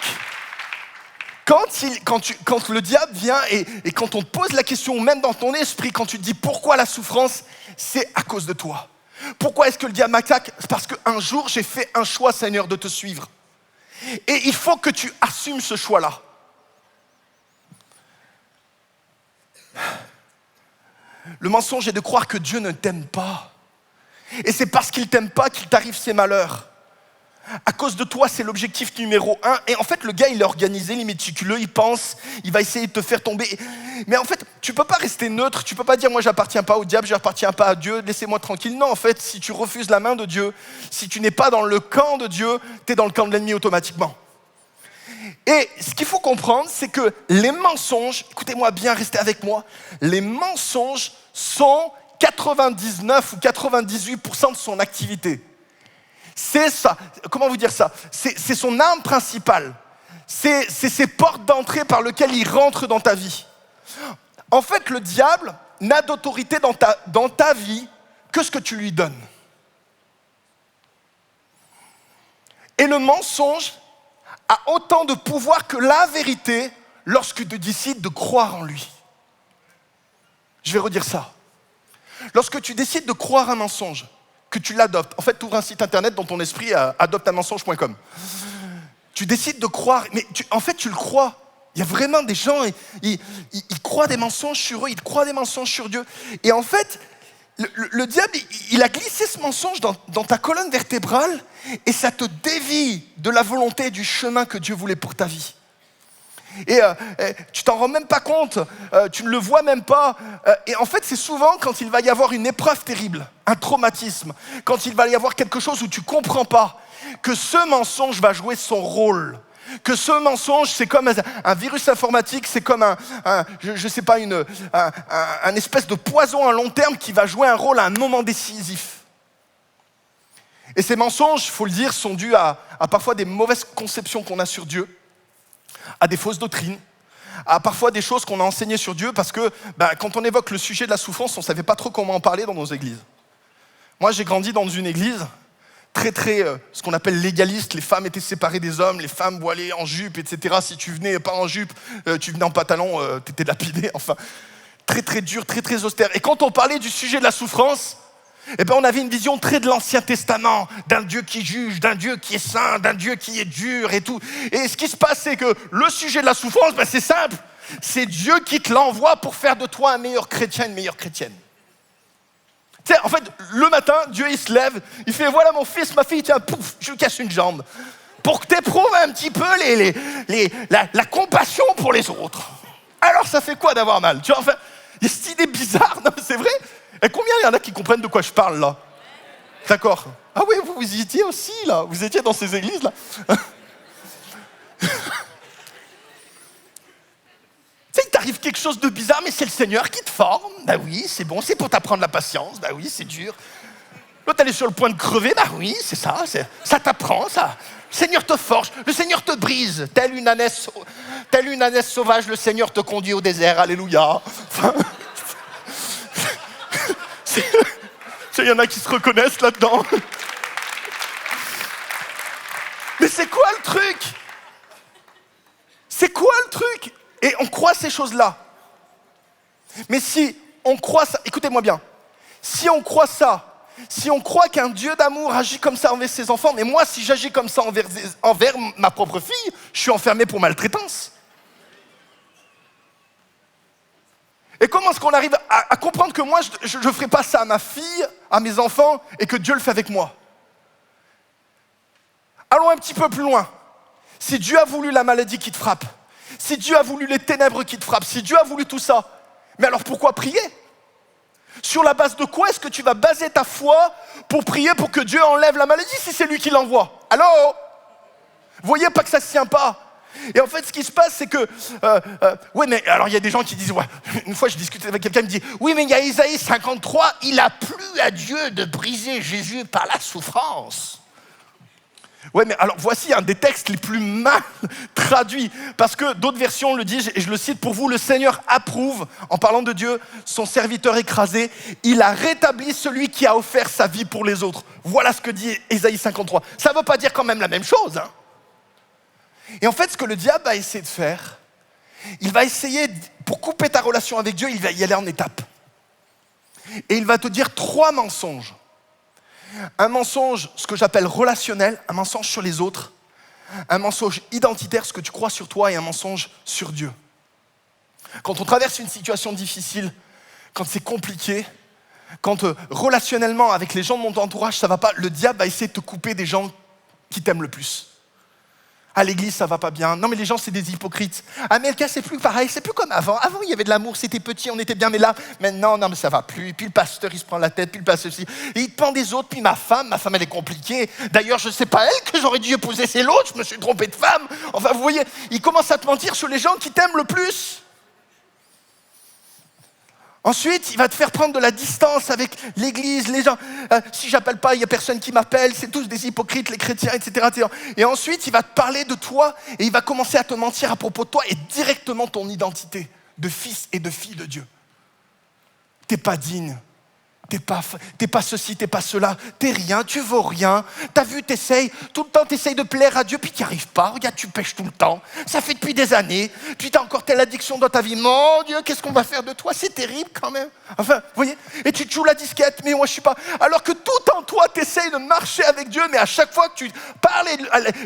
quand le diable vient et quand on te pose la question, même dans ton esprit, quand tu te dis pourquoi la souffrance, c'est à cause de toi. Pourquoi est-ce que le diable m'attaque? C'est parce qu'un jour, j'ai fait un choix, Seigneur, de te suivre. Et il faut que tu assumes ce choix-là. Le mensonge est de croire que Dieu ne t'aime pas. Et c'est parce qu'il ne t'aime pas qu'il t'arrive ces malheurs. À cause de toi, c'est l'objectif numéro 1. Et en fait, le gars, il est organisé, il est méticuleux, il pense, il va essayer de te faire tomber. Mais en fait, tu ne peux pas rester neutre, tu ne peux pas dire « moi, je n'appartiens pas au diable, je n'appartiens pas à Dieu, laissez-moi tranquille ». Non, en fait, si tu refuses la main de Dieu, si tu n'es pas dans le camp de Dieu, tu es dans le camp de l'ennemi automatiquement. Et ce qu'il faut comprendre, c'est que les mensonges, écoutez-moi bien, restez avec moi, les mensonges sont 99 ou 98% de son activité. C'est ça, comment vous dire ça? C'est son arme principale. C'est ses portes d'entrée par lesquelles il rentre dans ta vie. En fait, le diable n'a d'autorité dans ta vie que ce que tu lui donnes. Et le mensonge a autant de pouvoir que la vérité lorsque tu décides de croire en lui. Je vais redire ça. Lorsque tu décides de croire un mensonge, que tu l'adoptes, en fait, tu ouvres un site internet dans ton esprit, adopteunmensonge.com. Tu décides de croire, mais en fait, tu le crois. Il y a vraiment des gens, ils croient des mensonges sur eux, ils croient des mensonges sur Dieu. Et en fait, le diable, il a glissé ce mensonge dans ta colonne vertébrale et ça te dévie de la volonté et du chemin que Dieu voulait pour ta vie. Et tu t'en rends même pas compte, tu ne le vois même pas. Et en fait, c'est souvent quand il va y avoir une épreuve terrible, un traumatisme, quand il va y avoir quelque chose où tu comprends pas, que ce mensonge va jouer son rôle. Que ce mensonge, c'est comme un virus informatique, c'est comme je sais pas, un espèce de poison à long terme qui va jouer un rôle à un moment décisif. Et ces mensonges, il faut le dire, sont dus à parfois des mauvaises conceptions qu'on a sur Dieu, à des fausses doctrines, à parfois des choses qu'on a enseignées sur Dieu, parce que quand on évoque le sujet de la souffrance, on ne savait pas trop comment en parler dans nos églises. Moi, j'ai grandi dans une église très, ce qu'on appelle légaliste. Les femmes étaient séparées des hommes, les femmes voilées en jupe, etc. Si tu venais pas en jupe, tu venais en pantalon, tu étais lapidé. Enfin, très dur, très austère. Et quand on parlait du sujet de la souffrance, on avait une vision très de l'Ancien Testament, d'un Dieu qui juge, d'un Dieu qui est saint, d'un Dieu qui est dur et tout. Et ce qui se passe, c'est que le sujet de la souffrance, c'est simple. C'est Dieu qui te l'envoie pour faire de toi un meilleur chrétien, une meilleure chrétienne. Tu sais, en fait, le matin, Dieu, il se lève, il fait, voilà mon fils, ma fille, tiens, pouf, je lui casse une jambe. Pour que tu éprouves un petit peu la compassion pour les autres. Alors, ça fait quoi d'avoir mal? Tu vois, enfin, il y a cette idée bizarre, non, c'est vrai? Et combien il y en a qui comprennent de quoi je parle, là? D'accord. Ah oui, vous y étiez aussi, là. Vous étiez dans ces églises, là. Tu sais, il t'arrive quelque chose de bizarre, mais c'est le Seigneur qui te forme. Bah oui, c'est bon, c'est pour t'apprendre la patience. Bah oui, c'est dur. L'autre, elle est sur le point de crever. Bah oui, c'est ça. Ça t'apprend, ça. Le Seigneur te forge. Le Seigneur te brise. Telle une ânesse sauvage, le Seigneur te conduit au désert. Alléluia. Enfin, il y en a qui se reconnaissent là-dedans. Mais c'est quoi le truc? C'est quoi le truc? Et on croit ces choses-là. Mais si on croit ça, écoutez-moi bien, si on croit ça, si on croit qu'un Dieu d'amour agit comme ça envers ses enfants, mais moi, si j'agis comme ça envers ma propre fille, je suis enfermé pour maltraitance. Et comment est-ce qu'on arrive à comprendre que moi, je ne ferai pas ça à ma fille, à mes enfants, et que Dieu le fait avec moi? Allons un petit peu plus loin. Si Dieu a voulu la maladie qui te frappe, si Dieu a voulu les ténèbres qui te frappent, si Dieu a voulu tout ça, mais alors pourquoi prier? Sur la base de quoi est-ce que tu vas baser ta foi pour prier pour que Dieu enlève la maladie si c'est lui qui l'envoie? Allô? Vous voyez pas que ça ne se tient pas? Et en fait, ce qui se passe, c'est que... oui, mais alors il y a des gens qui disent... Ouais, une fois, je discutais avec quelqu'un qui me dit... Oui, mais il y a Isaïe 53, il a plu à Dieu de briser Jésus par la souffrance. Ouais, mais alors voici un des textes les plus mal traduits, parce que d'autres versions le disent, et je le cite pour vous, le Seigneur approuve, en parlant de Dieu, son serviteur écrasé, il a rétabli celui qui a offert sa vie pour les autres. Voilà ce que dit Ésaïe 53. Ça ne veut pas dire quand même la même chose, hein. Et en fait, ce que le diable va essayer de faire, il va essayer, pour couper ta relation avec Dieu, il va y aller en étapes. Et il va te dire 3 mensonges. Un mensonge, ce que j'appelle relationnel, un mensonge sur les autres, un mensonge identitaire, ce que tu crois sur toi, et un mensonge sur Dieu. Quand on traverse une situation difficile, quand c'est compliqué, quand relationnellement avec les gens de mon entourage ça va pas, le diable va essayer de te couper des gens qui t'aiment le plus. À l'église, ça va pas bien. Non, mais les gens, c'est des hypocrites. Ah, mais le cas, c'est plus pareil, c'est plus comme avant. Avant, il y avait de l'amour, c'était petit, on était bien, mais là, maintenant, non, mais ça va plus. Puis le pasteur, il se prend la tête, puis le pasteur aussi. Et il te prend des autres, puis ma femme, elle est compliquée. D'ailleurs, je sais pas elle que j'aurais dû épouser, c'est l'autre, je me suis trompé de femme. Enfin, vous voyez, il commence à te mentir sur les gens qui t'aiment le plus. Ensuite, il va te faire prendre de la distance avec l'église, les gens. Si j'appelle pas, il n'y a personne qui m'appelle, c'est tous des hypocrites, les chrétiens, etc. Et ensuite, il va te parler de toi et il va commencer à te mentir à propos de toi et directement ton identité de fils et de fille de Dieu. T'es pas digne. T'es pas ceci, t'es pas cela, t'es rien, tu vaux rien. T'as vu, tout le temps t'essayes de plaire à Dieu, puis t'y arrives pas. Regarde, tu pêches tout le temps. Ça fait depuis des années. Puis t'as encore telle addiction dans ta vie. Mon Dieu, qu'est-ce qu'on va faire de toi? C'est terrible quand même. Enfin, vous voyez? Et tu te joues la disquette, mais moi je suis pas. Alors que tout en toi, t'essayes de marcher avec Dieu, mais à chaque fois que tu parles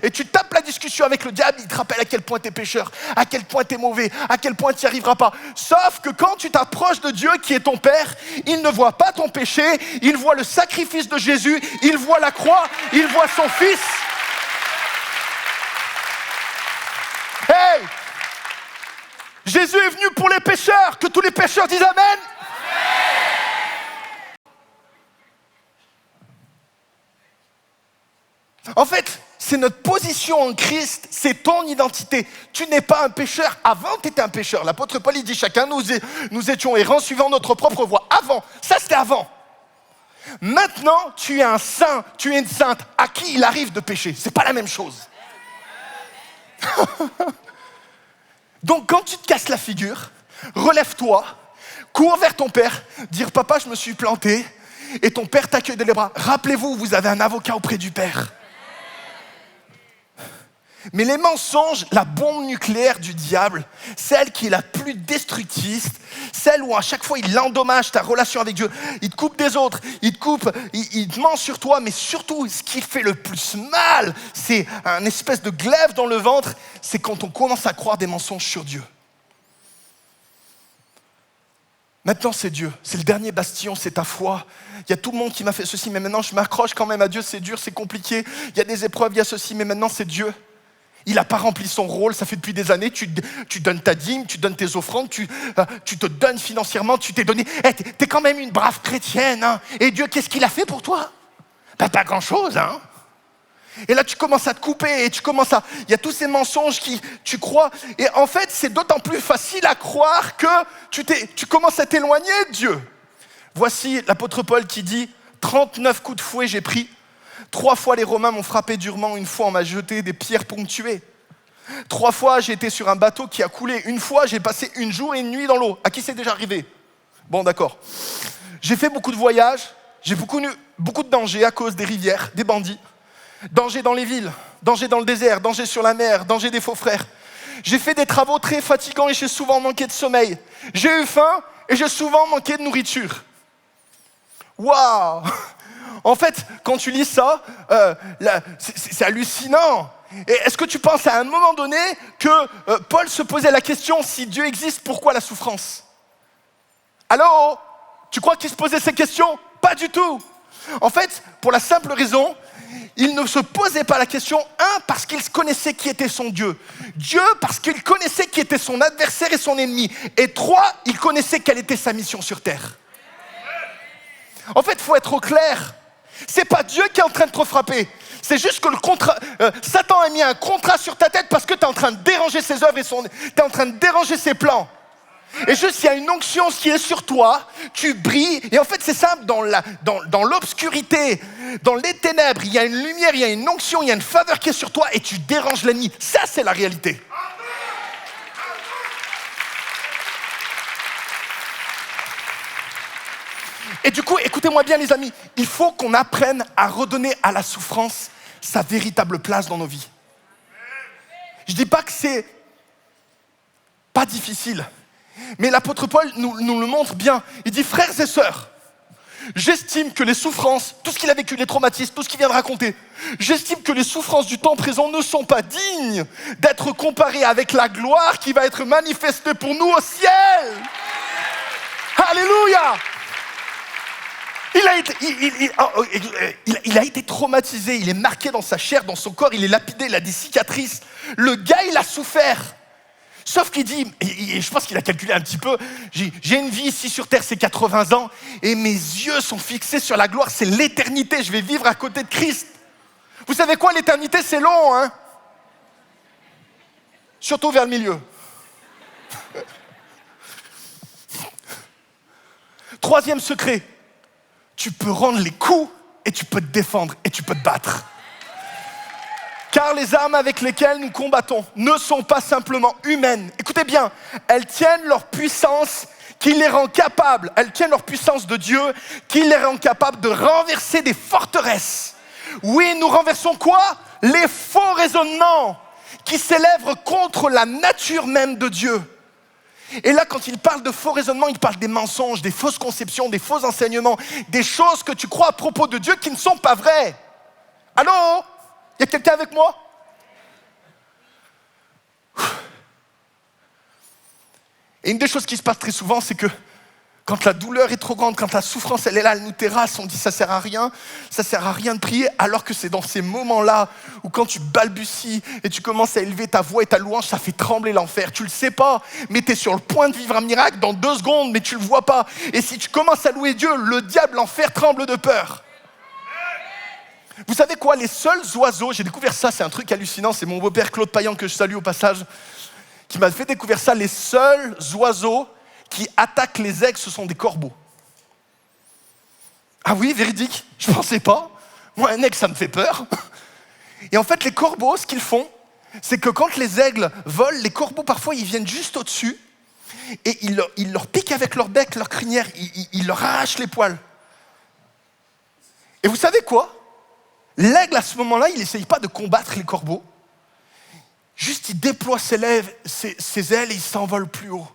et tu tapes la discussion avec le diable, il te rappelle à quel point t'es pécheur, à quel point t'es mauvais, à quel point t'y arriveras pas. Sauf que quand tu t'approches de Dieu, qui est ton Père, il ne voit pas ton péché, il voit le sacrifice de Jésus, il voit la croix, il voit son Fils. Hey! Jésus est venu pour les pécheurs, que tous les pécheurs disent Amen. En fait, c'est notre position en Christ, c'est ton identité. Tu n'es pas un pécheur. Avant, tu étais un pécheur. L'apôtre Paul, il dit, chacun nous étions errants suivant notre propre voie. Avant, ça c'était avant. Maintenant, tu es un saint, tu es une sainte à qui il arrive de pécher. C'est pas la même chose. Donc, quand tu te casses la figure, relève-toi, cours vers ton père, dire papa, je me suis planté, et ton père t'accueille dans les bras. Rappelez-vous, vous avez un avocat auprès du père. Mais les mensonges, la bombe nucléaire du diable, celle qui est la plus destructrice, celle où à chaque fois il endommage ta relation avec Dieu, il te coupe des autres, il te ment sur toi, mais surtout ce qui fait le plus mal, c'est un espèce de glaive dans le ventre, c'est quand on commence à croire des mensonges sur Dieu. Maintenant c'est Dieu, c'est le dernier bastion, c'est ta foi. Il y a tout le monde qui m'a fait ceci, mais maintenant je m'accroche quand même à Dieu, c'est dur, c'est compliqué. Il y a des épreuves, il y a ceci, mais maintenant c'est Dieu. Il n'a pas rempli son rôle, ça fait depuis des années, tu donnes ta dîme, tu donnes tes offrandes, tu te donnes financièrement, tu t'es donné. Hey, t'es quand même une brave chrétienne, hein. Et Dieu, qu'est-ce qu'il a fait pour toi? Pas grand-chose, hein. Et là, tu commences à te couper et il y a tous ces mensonges qui, tu crois. Et en fait, c'est d'autant plus facile à croire que tu commences à t'éloigner de Dieu. Voici l'apôtre Paul qui dit, 39 coups de fouet j'ai pris. 3 fois les Romains m'ont frappé durement, 1 fois on m'a jeté des pierres pour me tuer. 3 fois j'ai été sur un bateau qui a coulé, 1 fois j'ai passé 1 jour et 1 nuit dans l'eau. À qui c'est déjà arrivé? Bon, d'accord. J'ai fait beaucoup de voyages, j'ai beaucoup de dangers à cause des rivières, des bandits. Danger dans les villes, danger dans le désert, danger sur la mer, danger des faux frères. J'ai fait des travaux très fatigants et j'ai souvent manqué de sommeil. J'ai eu faim et j'ai souvent manqué de nourriture. Waouh! En fait, quand tu lis ça, c'est hallucinant. Et est-ce que tu penses à un moment donné que Paul se posait la question, si Dieu existe, pourquoi la souffrance? Allô? Tu crois qu'il se posait ces questions? Pas du tout. En fait, pour la simple raison, il ne se posait pas la question, parce qu'il connaissait qui était son Dieu. Dieu, parce qu'il connaissait qui était son adversaire et son ennemi. Et 3, il connaissait quelle était sa mission sur terre. En fait, il faut être au clair. C'est pas Dieu qui est en train de te frapper. C'est juste que Satan a mis un contrat sur ta tête parce que tu es en train de déranger ses œuvres et tu es en train de déranger ses plans. Et juste, il y a une onction qui est sur toi, tu brilles. Et en fait, c'est simple, dans l'obscurité, dans les ténèbres, il y a une lumière, il y a une onction, il y a une faveur qui est sur toi et tu déranges l'ennemi. Ça, c'est la réalité. Et du coup, écoutez-moi bien les amis, il faut qu'on apprenne à redonner à la souffrance sa véritable place dans nos vies. Je ne dis pas que c'est pas difficile, mais l'apôtre Paul nous le montre bien. Il dit, frères et sœurs, j'estime que les souffrances, tout ce qu'il a vécu, les traumatismes, tout ce qu'il vient de raconter, j'estime que les souffrances du temps présent ne sont pas dignes d'être comparées avec la gloire qui va être manifestée pour nous au ciel. Alléluia! Il a été traumatisé, il est marqué dans sa chair, dans son corps, il est lapidé, il a des cicatrices. Le gars, il a souffert. Sauf qu'il dit, et je pense qu'il a calculé un petit peu, j'ai une vie ici sur terre, c'est 80 ans, et mes yeux sont fixés sur la gloire, c'est l'éternité, je vais vivre à côté de Christ. Vous savez quoi, l'éternité, c'est long, hein? Surtout vers le milieu. Troisième secret. Tu peux rendre les coups et tu peux te défendre et tu peux te battre. Car les armes avec lesquelles nous combattons ne sont pas simplement humaines. Écoutez bien, elles tiennent leur puissance qui les rend capables, elles tiennent leur puissance de Dieu qui les rend capables de renverser des forteresses. Oui, nous renversons quoi? Les faux raisonnements qui s'élèvent contre la nature même de Dieu. Et là, quand il parle de faux raisonnements, il parle des mensonges, des fausses conceptions, des faux enseignements, des choses que tu crois à propos de Dieu qui ne sont pas vraies. Allô? Il y a quelqu'un avec moi? Et une des choses qui se passe très souvent, c'est que quand la douleur est trop grande, quand la souffrance elle est là, elle nous terrasse, on dit ça sert à rien de prier, alors que c'est dans ces moments-là où quand tu balbuties et tu commences à élever ta voix et ta louange, ça fait trembler l'enfer. Tu le sais pas, mais tu es sur le point de vivre un miracle dans 2 secondes, mais tu le vois pas. Et si tu commences à louer Dieu, le diable, l'enfer tremble de peur. Vous savez quoi, les seuls oiseaux, j'ai découvert ça, c'est un truc hallucinant, c'est mon beau-père Claude Payan, que je salue au passage, qui m'a fait découvrir ça, les seuls oiseaux qui attaquent les aigles, ce sont des corbeaux. Ah oui, véridique, je pensais pas. Moi, un aigle, ça me fait peur. Et en fait, les corbeaux, ce qu'ils font, c'est que quand les aigles volent, les corbeaux, parfois, ils viennent juste au-dessus et ils leur piquent avec leur bec, leur crinière, ils leur arrachent les poils. Et vous savez quoi? L'aigle, à ce moment-là, il n'essaye pas de combattre les corbeaux. Juste, il déploie ses ailes et il s'envole plus haut.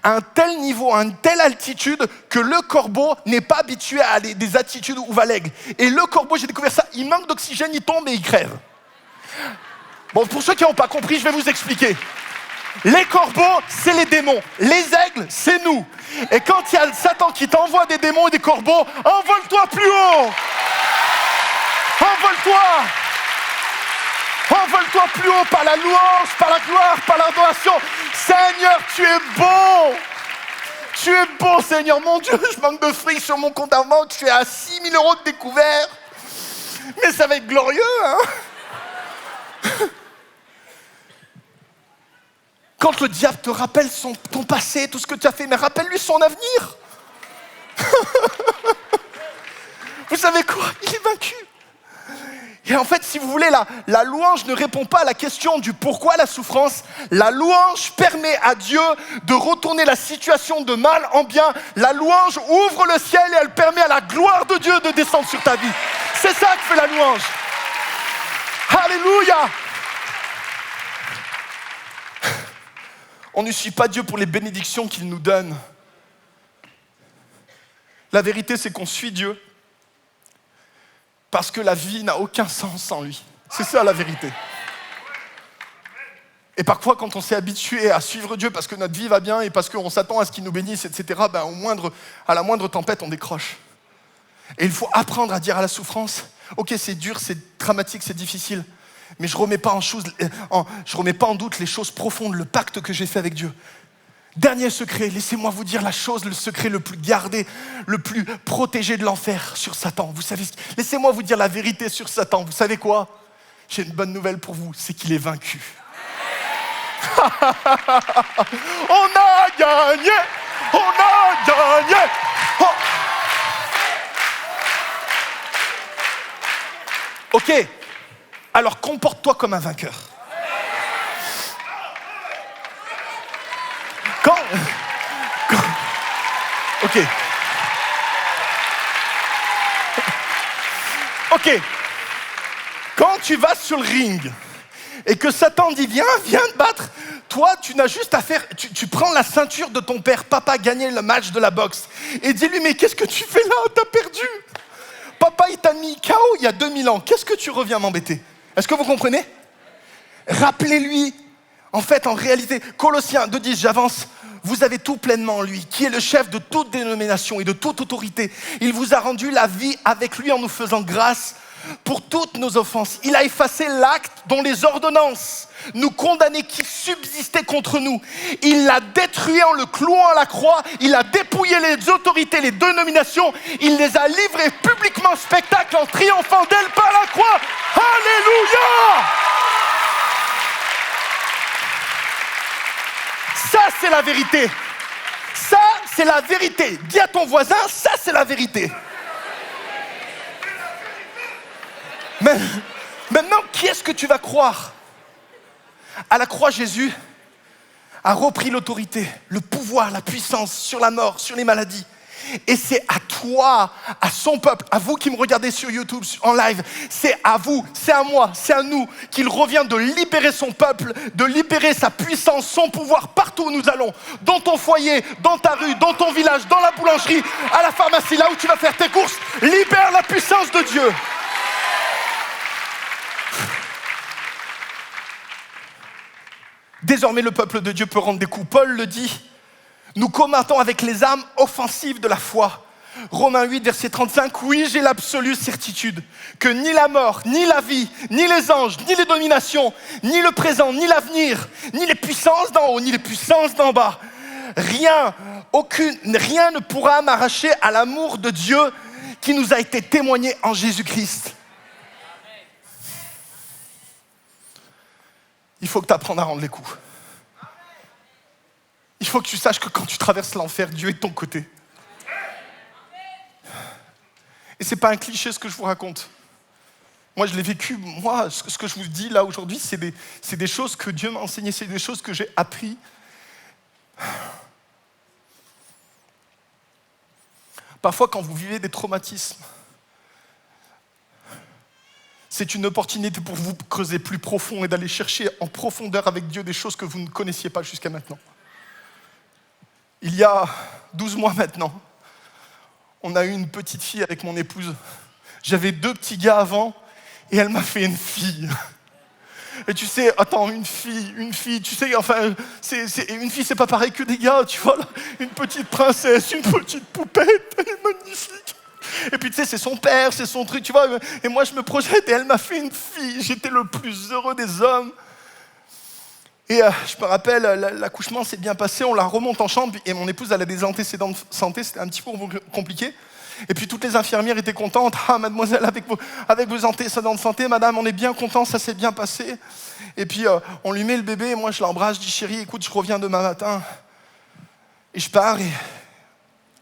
À un tel niveau, à une telle altitude que le corbeau n'est pas habitué à des attitudes où va l'aigle. Et le corbeau, j'ai découvert ça, il manque d'oxygène, il tombe et il crève. Bon, pour ceux qui n'ont pas compris, je vais vous expliquer. Les corbeaux, c'est les démons. Les aigles, c'est nous. Et quand il y a Satan qui t'envoie des démons et des corbeaux, envole-toi plus haut. Envole-toi. Envole-toi plus haut par la louange, par la gloire, par l'adoration. Seigneur, tu es bon. Tu es bon, Seigneur. Mon Dieu, je manque de fric sur mon compte en banque. Je suis à 6 000 € de découvert. Mais ça va être glorieux, hein? Quand le diable te rappelle ton passé, tout ce que tu as fait, mais rappelle-lui son avenir. Vous savez quoi? Il est vaincu. Et en fait, si vous voulez, la louange ne répond pas à la question du pourquoi la souffrance. La louange permet à Dieu de retourner la situation de mal en bien. La louange ouvre le ciel et elle permet à la gloire de Dieu de descendre sur ta vie. C'est ça que fait la louange. Alléluia. On ne suit pas Dieu pour les bénédictions qu'il nous donne. La vérité, c'est qu'on suit Dieu parce que la vie n'a aucun sens sans lui. C'est ça la vérité. Et parfois, quand on s'est habitué à suivre Dieu parce que notre vie va bien et parce qu'on s'attend à ce qu'il nous bénisse, etc., à la moindre tempête, on décroche. Et il faut apprendre à dire à la souffrance, ok, c'est dur, c'est dramatique, c'est difficile, mais je remets pas en doute les choses profondes, le pacte que j'ai fait avec Dieu. Dernier secret, laissez-moi vous dire le secret le plus gardé, le plus protégé de l'enfer sur Satan. Vous savez, laissez-moi vous dire la vérité sur Satan. Vous savez quoi? J'ai une bonne nouvelle pour vous, c'est qu'il est vaincu. On a gagné, on a gagné. Oh. Ok, alors comporte-toi comme un vainqueur. Ok. Quand tu vas sur le ring et que Satan dit viens te battre, toi tu n'as juste à faire, tu prends la ceinture de ton père, papa a gagné le match de la boxe, et dis-lui mais qu'est-ce que tu fais là, t'as perdu. Papa il t'a mis KO il y a 2000 ans, qu'est-ce que tu reviens m'embêter? Est-ce que vous comprenez? Rappelez-lui, en fait en réalité, Colossiens 2:10, j'avance. Vous avez tout pleinement en lui, qui est le chef de toute dénomination et de toute autorité. Il vous a rendu la vie avec lui en nous faisant grâce pour toutes nos offenses. Il a effacé l'acte dont les ordonnances nous condamnaient qui subsistaient contre nous. Il l'a détruit en le clouant à la croix. Il a dépouillé les autorités, les dénominations. Il les a livrées publiquement en spectacle en triomphant d'elles par la croix. Alléluia! Ça, c'est la vérité. Ça, c'est la vérité. Dis à ton voisin, ça, c'est la vérité. Mais maintenant, qui est-ce que tu vas croire? À la croix, Jésus a repris l'autorité, le pouvoir, la puissance sur la mort, sur les maladies. Et c'est à toi, à son peuple, à vous qui me regardez sur YouTube en live, c'est à vous, c'est à moi, c'est à nous qu'il revient de libérer son peuple, de libérer sa puissance, son pouvoir partout où nous allons, dans ton foyer, dans ta rue, dans ton village, dans la boulangerie, à la pharmacie, là où tu vas faire tes courses. Libère la puissance de Dieu. Désormais, le peuple de Dieu peut rendre des coups. Paul le dit. Nous combattons avec les armes offensives de la foi. Romains 8, verset 35. Oui, j'ai l'absolue certitude que ni la mort, ni la vie, ni les anges, ni les dominations, ni le présent, ni l'avenir, ni les puissances d'en haut, ni les puissances d'en bas, rien ne pourra m'arracher à l'amour de Dieu qui nous a été témoigné en Jésus-Christ. Il faut que tu apprennes à rendre les coups. Il faut que tu saches que quand tu traverses l'enfer, Dieu est de ton côté. Et c'est pas un cliché ce que je vous raconte. Moi, je l'ai vécu. Moi, ce que je vous dis là aujourd'hui, c'est des choses que Dieu m'a enseignées, c'est des choses que j'ai apprises. Parfois, quand vous vivez des traumatismes, c'est une opportunité pour vous de creuser plus profond et d'aller chercher en profondeur avec Dieu des choses que vous ne connaissiez pas jusqu'à maintenant. Il y a 12 mois maintenant, on a eu une petite fille avec mon épouse. J'avais 2 petits gars avant et elle m'a fait une fille. Et tu sais, attends, une fille, tu sais, enfin, une fille, c'est pas pareil que des gars, tu vois, là, une petite princesse, une petite poupette, elle est magnifique. Et puis tu sais, c'est son père, c'est son truc, tu vois, et moi je me projette et elle m'a fait une fille. J'étais le plus heureux des hommes. Et je me rappelle, l'accouchement s'est bien passé, on la remonte en chambre et mon épouse elle a des antécédents de santé, c'était un petit peu compliqué. Et puis toutes les infirmières étaient contentes. Ah mademoiselle, avec vos antécédents de santé, madame, on est bien content, ça s'est bien passé. Et puis on lui met le bébé, et moi je l'embrasse, je dis chérie, écoute, je reviens demain matin. Et je pars et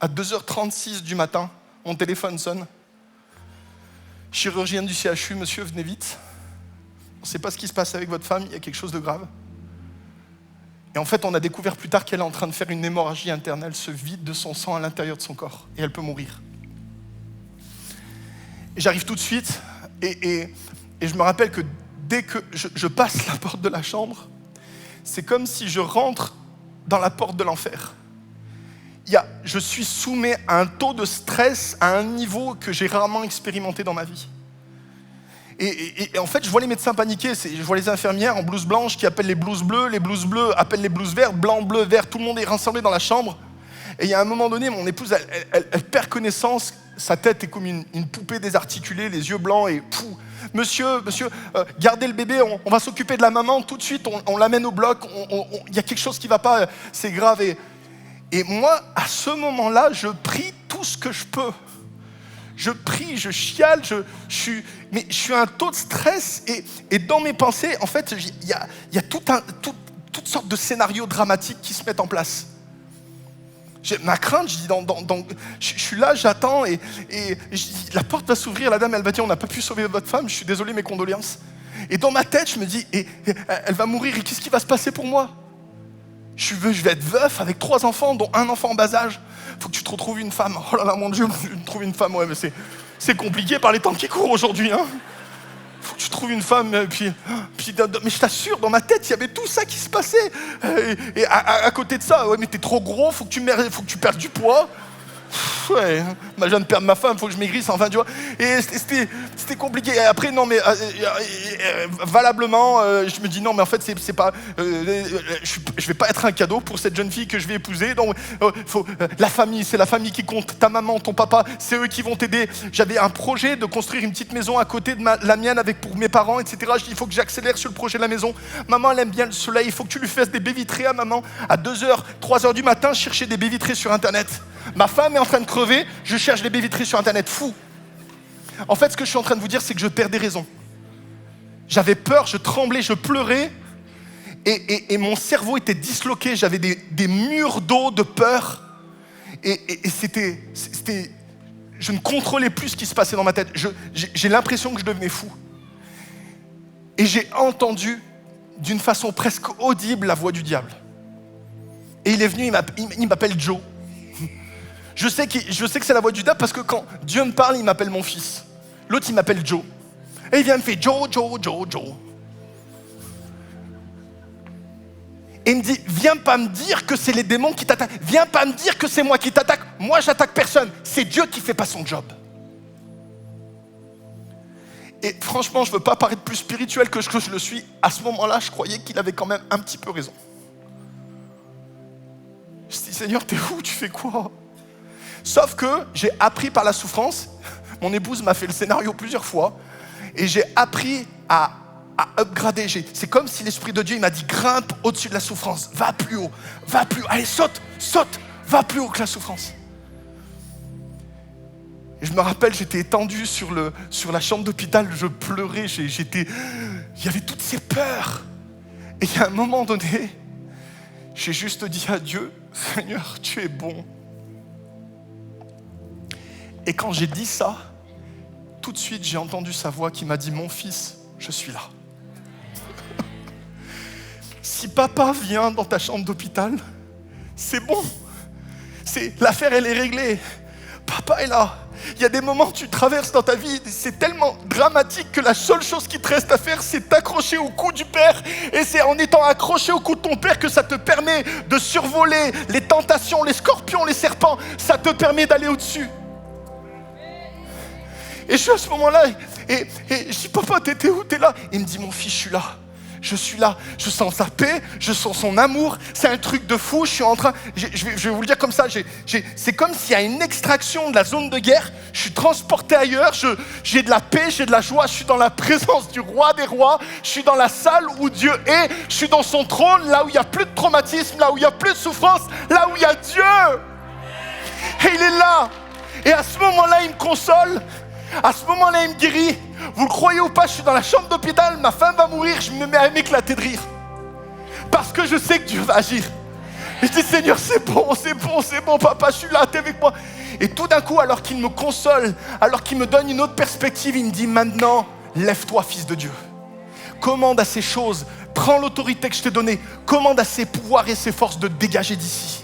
à 2h36 du matin, mon téléphone sonne. Chirurgienne du CHU, monsieur, venez vite. On ne sait pas ce qui se passe avec votre femme, il y a quelque chose de grave. Et en fait, on a découvert plus tard qu'elle est en train de faire une hémorragie interne. Elle se vide de son sang à l'intérieur de son corps et elle peut mourir. Et j'arrive tout de suite et je me rappelle que dès que je passe la porte de la chambre, c'est comme si je rentre dans la porte de l'enfer. Je suis soumis à un taux de stress à un niveau que j'ai rarement expérimenté dans ma vie. Et en fait, je vois les médecins paniquer, je vois les infirmières en blouse blanche qui appellent les blouses bleues appellent les blouses vertes, blanc, bleu, vert, tout le monde est rassemblé dans la chambre. Et il y a un moment donné, mon épouse, elle perd connaissance, sa tête est comme une poupée désarticulée, les yeux blancs et pouf. Monsieur, gardez le bébé, on va s'occuper de la maman, tout de suite, on l'amène au bloc, il y a quelque chose qui ne va pas, c'est grave. Et moi, à ce moment-là, je prie tout ce que je peux. Je prie, je chiale, je suis un taux de stress et dans mes pensées, en fait, il y a toutes sortes de scénarios dramatiques qui se mettent en place. Ma crainte, je dis, je suis là, j'attends et je dis, la porte va s'ouvrir, la dame, elle va dire, on n'a pas pu sauver votre femme, je suis désolé, mes condoléances. Et dans ma tête, je me dis, elle va mourir et qu'est-ce qui va se passer pour moi? Je vais être veuf avec 3 enfants, dont un enfant en bas âge. Faut que tu te retrouves une femme. Oh là là, mon Dieu, trouver une femme, ouais, mais c'est compliqué par les temps qui courent aujourd'hui, hein. Faut que tu trouves une femme, puis mais je t'assure, dans ma tête, il y avait tout ça qui se passait. Et à côté de ça, ouais, mais t'es trop gros, faut que tu perdes du poids. Ouais, je viens de perdre ma femme, faut que je maigrisse, enfin, tu vois. Et c'était compliqué. Et après, non, mais valablement, je me dis non, mais en fait, c'est pas. Je vais pas être un cadeau pour cette jeune fille que je vais épouser. Donc, la famille, c'est la famille qui compte. Ta maman, ton papa, c'est eux qui vont t'aider. J'avais un projet de construire une petite maison à côté de la mienne pour mes parents, etc. Je dis, il faut que j'accélère sur le projet de la maison. Maman, elle aime bien le soleil. Il faut que tu lui fasses des baies vitrées à maman. À 2h, 3h du matin, chercher des baies vitrées sur Internet. Ma femme est en train de crever, je cherche des baies vitrées sur Internet, fou. En fait, ce que je suis en train de vous dire, c'est que je perds des raisons. J'avais peur, je tremblais, je pleurais, et mon cerveau était disloqué, j'avais des murs d'eau de peur, et c'était, je ne contrôlais plus ce qui se passait dans ma tête. J'ai l'impression que je devenais fou. Et j'ai entendu, d'une façon presque audible, la voix du diable. Et il est venu, il m'appelle Joe. Je sais que c'est la voix du diable parce que quand Dieu me parle, il m'appelle mon fils. L'autre, il m'appelle Joe. Et il vient me faire Joe. Et il me dit, viens pas me dire que c'est les démons qui t'attaquent. Viens pas me dire que c'est moi qui t'attaque. Moi, j'attaque personne. C'est Dieu qui fait pas son job. Et franchement, je veux pas paraître plus spirituel que je le suis. À ce moment-là, je croyais qu'il avait quand même un petit peu raison. Je me dis, Seigneur, t'es où? Tu fais quoi? Sauf que j'ai appris par la souffrance, mon épouse m'a fait le scénario plusieurs fois, et j'ai appris à upgrader. C'est comme si l'Esprit de Dieu il m'a dit, grimpe au-dessus de la souffrance, va plus haut, allez saute, va plus haut que la souffrance. Et je me rappelle, j'étais étendu sur la chambre d'hôpital, je pleurais, il y avait toutes ces peurs. Et il y a un moment donné, j'ai juste dit à Dieu, Seigneur, tu es bon. Et quand j'ai dit ça, tout de suite, j'ai entendu sa voix qui m'a dit, mon fils, je suis là. Si papa vient dans ta chambre d'hôpital, c'est bon. L'affaire, elle est réglée. Papa est là. Il y a des moments que tu traverses dans ta vie, c'est tellement dramatique que la seule chose qui te reste à faire, c'est t'accrocher au cou du Père. Et c'est en étant accroché au cou de ton Père que ça te permet de survoler les tentations, les scorpions, les serpents. Ça te permet d'aller au-dessus. Et je suis à ce moment-là, et je dis, papa, t'étais où? T'es là? Il me dit, mon fils, je suis là, je sens sa paix, je sens son amour, c'est un truc de fou, je suis en train, je vais vous le dire comme ça, c'est comme s'il y a une extraction de la zone de guerre, je suis transporté ailleurs, j'ai de la paix, j'ai de la joie, je suis dans la présence du roi des rois, je suis dans la salle où Dieu est, je suis dans son trône, là où il n'y a plus de traumatisme, là où il n'y a plus de souffrance, là où il y a Dieu. Et il est là, et à ce moment-là, il me console. À ce moment-là, il me guérit. Vous le croyez ou pas, je suis dans la chambre d'hôpital, ma femme va mourir, je me mets à m'éclater de rire. Parce que je sais que Dieu va agir. Et je dis, Seigneur, c'est bon, papa, je suis là, t'es avec moi. Et tout d'un coup, alors qu'il me console, alors qu'il me donne une autre perspective, il me dit, maintenant, lève-toi, fils de Dieu. Commande à ces choses, prends l'autorité que je t'ai donnée, commande à ces pouvoirs et ces forces de dégager d'ici.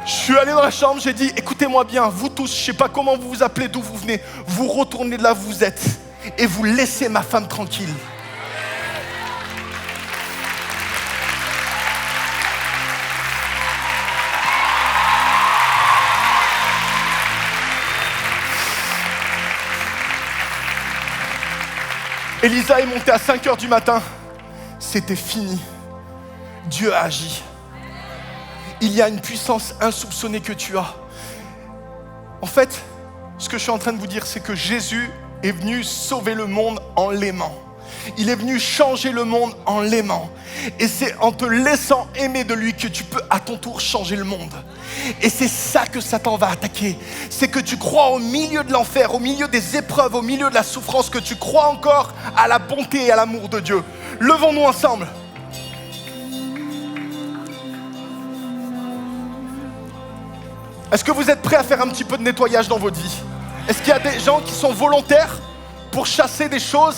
Je suis allé dans la chambre, j'ai dit, écoutez-moi bien, vous tous, je ne sais pas comment vous vous appelez, d'où vous venez, vous retournez de là où vous êtes et vous laissez ma femme tranquille. Elisa est montée à 5h du matin, c'était fini. Dieu a agi. Il y a une puissance insoupçonnée que tu as. En fait, ce que je suis en train de vous dire, c'est que Jésus est venu sauver le monde en l'aimant. Il est venu changer le monde en l'aimant. Et c'est en te laissant aimer de lui que tu peux à ton tour changer le monde. Et c'est ça que Satan va attaquer. C'est que tu crois au milieu de l'enfer, au milieu des épreuves, au milieu de la souffrance, que tu crois encore à la bonté et à l'amour de Dieu. Levons-nous ensemble. Est-ce que vous êtes prêts à faire un petit peu de nettoyage dans votre vie? Est-ce qu'il y a des gens qui sont volontaires pour chasser des choses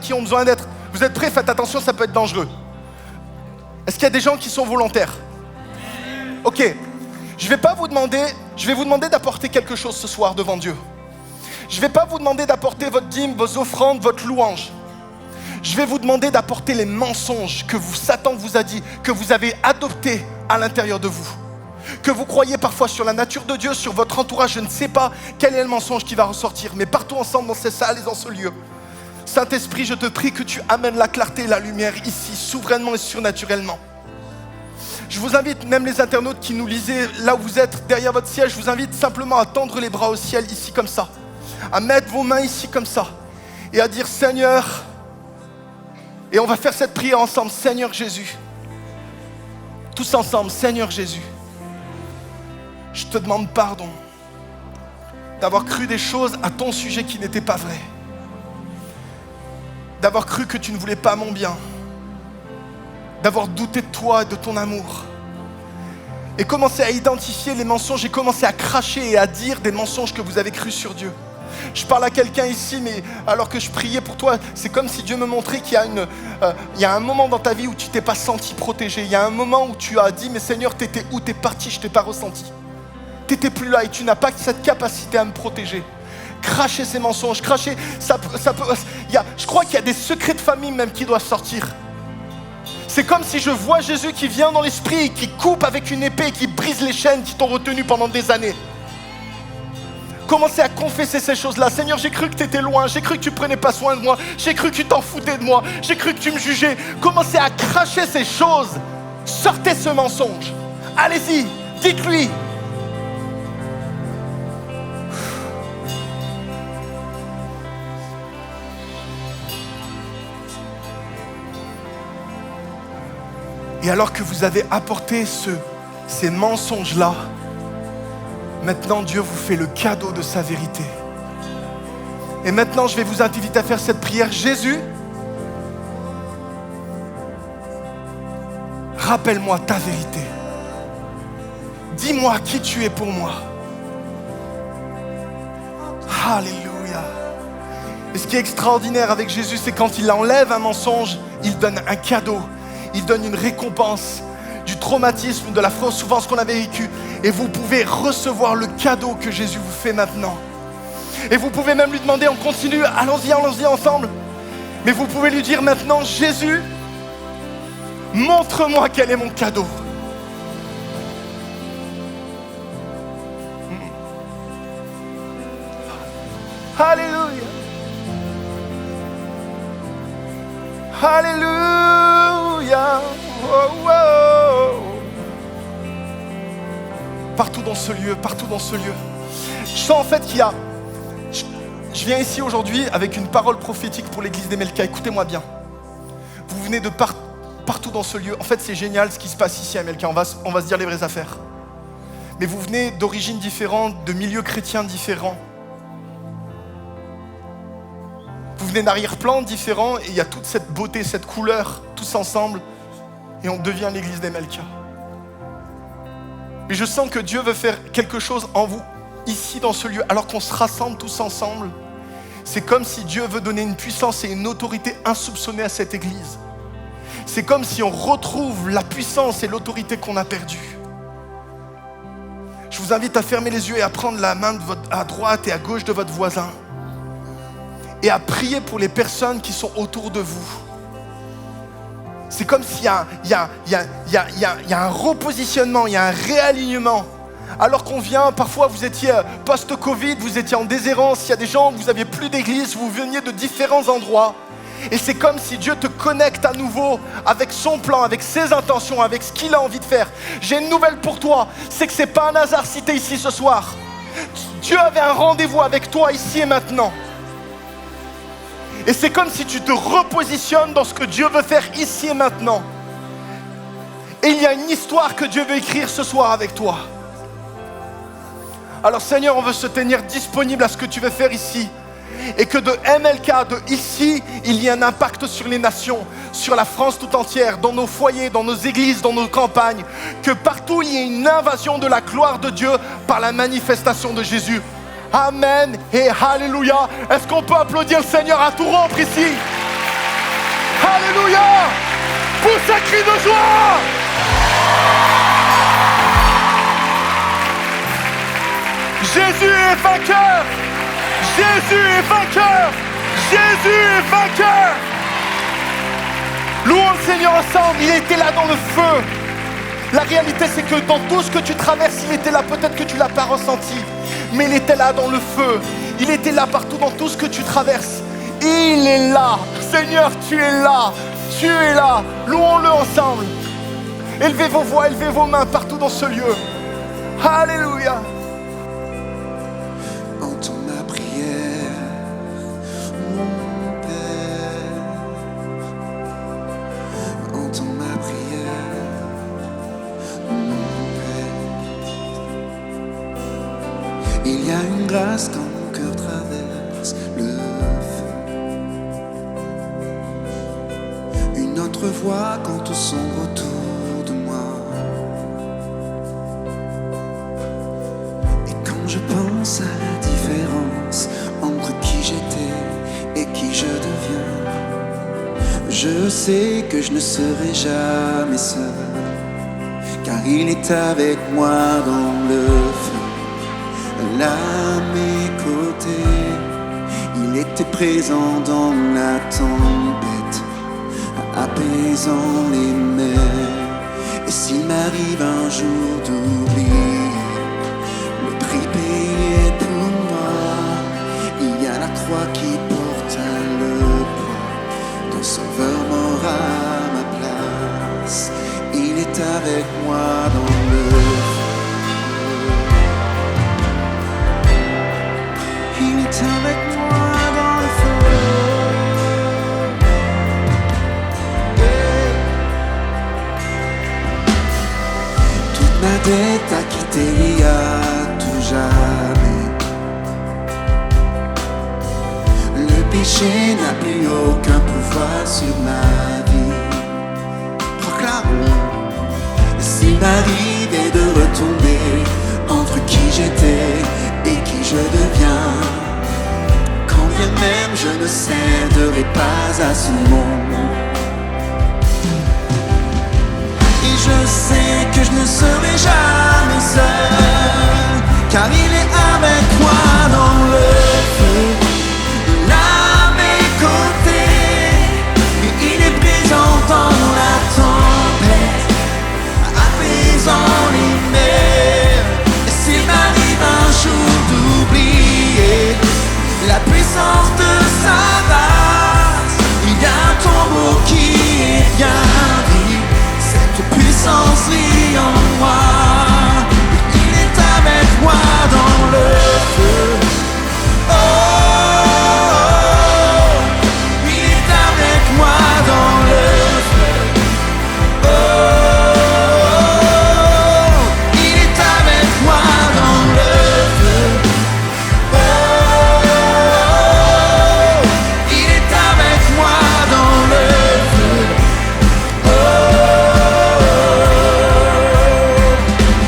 qui ont besoin d'être... Vous êtes prêts? Faites attention, ça peut être dangereux. Est-ce qu'il y a des gens qui sont volontaires? Ok, je vais vous demander d'apporter quelque chose ce soir devant Dieu. Je ne vais pas vous demander d'apporter votre dîme, vos offrandes, votre louange. Je vais vous demander d'apporter les mensonges que Satan vous a dit, que vous avez adoptés à l'intérieur de vous. Que vous croyez parfois sur la nature de Dieu, sur votre entourage, je ne sais pas quel est le mensonge qui va ressortir, mais partons ensemble dans ces salles et dans ce lieu. Saint-Esprit, je te prie que tu amènes la clarté et la lumière ici, souverainement et surnaturellement. Je vous invite, même les internautes qui nous lisez là où vous êtes, derrière votre siège, je vous invite simplement à tendre les bras au ciel ici comme ça, à mettre vos mains ici comme ça et à dire Seigneur, et on va faire cette prière ensemble, Seigneur Jésus, tous ensemble, Seigneur Jésus, je te demande pardon d'avoir cru des choses à ton sujet qui n'étaient pas vraies, d'avoir cru que tu ne voulais pas mon bien, d'avoir douté de toi et de ton amour, et commencer à identifier les mensonges et commencer à cracher et à dire des mensonges que vous avez crus sur Dieu. Je parle à quelqu'un ici, mais alors que je priais pour toi, c'est comme si Dieu me montrait qu'il y a un moment dans ta vie où tu t'es pas senti protégé. Il y a un moment où tu as dit, mais Seigneur, t'étais où? T'es parti, je t'ai pas ressenti. T'étais plus là et tu n'as pas cette capacité à me protéger. Cracher ces mensonges, cracher, je crois qu'il y a des secrets de famille même qui doivent sortir. C'est comme si je vois Jésus qui vient dans l'esprit, qui coupe avec une épée, qui brise les chaînes qui t'ont retenu pendant des années. Commencez à confesser ces choses-là. Seigneur, j'ai cru que tu étais loin, j'ai cru que tu prenais pas soin de moi, j'ai cru que tu t'en foutais de moi, j'ai cru que tu me jugeais. Commencez à cracher ces choses. Sortez ce mensonge. Allez-y, dites-lui. Et alors que vous avez apporté ces mensonges-là, maintenant Dieu vous fait le cadeau de sa vérité. Et maintenant je vais vous inviter à faire cette prière. Jésus, rappelle-moi ta vérité. Dis-moi qui tu es pour moi. Alléluia. Et ce qui est extraordinaire avec Jésus, c'est quand il enlève un mensonge, il donne un cadeau. Il donne une récompense du traumatisme, de la fausse souffrance qu'on avait vécue. Et vous pouvez recevoir le cadeau que Jésus vous fait maintenant. Et vous pouvez même lui demander, on continue, allons-y ensemble. Mais vous pouvez lui dire maintenant, Jésus, montre-moi quel est mon cadeau. Alléluia. Alléluia. Oh, oh. Partout dans ce lieu. Je sens en fait qu'il y a... Je viens ici aujourd'hui avec une parole prophétique pour l'église d'Emelka. Écoutez-moi bien. Vous venez de partout dans ce lieu. En fait, c'est génial ce qui se passe ici à Emelka. On va se dire les vraies affaires. Mais vous venez d'origines différentes, de milieux chrétiens différents. Vous venez d'arrière-plans différents et il y a toute cette beauté, cette couleur, tous ensemble. Et on devient l'église d'Emelka. Mais je sens que Dieu veut faire quelque chose en vous, ici dans ce lieu, alors qu'on se rassemble tous ensemble. C'est comme si Dieu veut donner une puissance et une autorité insoupçonnée à cette église. C'est comme si on retrouve la puissance et l'autorité qu'on a perdue. Je vous invite à fermer les yeux et à prendre la main à droite et à gauche de votre voisin. Et à prier pour les personnes qui sont autour de vous. C'est comme s'il y a un repositionnement, il y a un réalignement. Alors qu'on vient, parfois vous étiez post-Covid, vous étiez en déshérence, il y a des gens, vous n'aviez plus d'église, vous veniez de différents endroits. Et c'est comme si Dieu te connecte à nouveau avec son plan, avec ses intentions, avec ce qu'il a envie de faire. J'ai une nouvelle pour toi, c'est que ce n'est pas un hasard si tu es ici ce soir. Dieu avait un rendez-vous avec toi ici et maintenant. Et c'est comme si tu te repositionnes dans ce que Dieu veut faire ici et maintenant. Et il y a une histoire que Dieu veut écrire ce soir avec toi. Alors Seigneur, on veut se tenir disponible à ce que tu veux faire ici. Et que de MLK, de ici, il y ait un impact sur les nations, sur la France tout entière, dans nos foyers, dans nos églises, dans nos campagnes, que partout il y ait une invasion de la gloire de Dieu par la manifestation de Jésus. Amen et Alléluia. Est-ce qu'on peut applaudir le Seigneur à tout rompre ici? Alléluia. Pousse un cri de joie. Jésus est vainqueur. Jésus est vainqueur. Jésus est vainqueur. Louons le Seigneur ensemble. Il était là dans le feu. La réalité, c'est que dans tout ce que tu traverses, il était là. Peut-être que tu ne l'as pas ressenti, mais il était là dans le feu. Il était là partout dans tout ce que tu traverses. Il est là. Seigneur, tu es là. Tu es là. Louons-le ensemble. Élevez vos voix, élevez vos mains partout dans ce lieu. Alléluia. Entends ma prière, mon Père. Entends ma prière, mon Père. Il y a une grâce quand mon cœur traverse le feu. Une autre voix quand tout sombre autour de moi. Je pense à la différence entre qui j'étais et qui je deviens. Je sais que je ne serai jamais seul, car il est avec moi dans le feu, là à mes côtés. Il était présent dans la tempête, apaisant les mers. Et s'il m'arrive un jour d'oublier payé pour moi, il y a la croix qui porte le poids. Ton sauveur mort à ma place, il est avec moi dans le feu. Il est avec moi dans le feu. Toute ma dette acquittée il y a jamais. Le péché n'a plus aucun pouvoir sur ma vie. Proclamons. S'il m'arrivait de retomber entre qui j'étais et qui je deviens, quand bien même je ne céderai pas à ce monde. Et je sais que je ne serai jamais seul, car il est avec moi dans le feu, là à mes côtés. Et il est présent dans la tempête, apaisant les mers. Et s'il m'arrive un jour d'oublier la puissance de sa grâce, il y a un tombeau qui est bien dit. Cette puissance vit en moi. Moi dans le feu, oh, oh, oh, il est avec moi dans le feu, oh, oh, oh, il est avec moi dans le feu, oh, oh, oh, il est avec moi dans le feu, oh, oh, oh,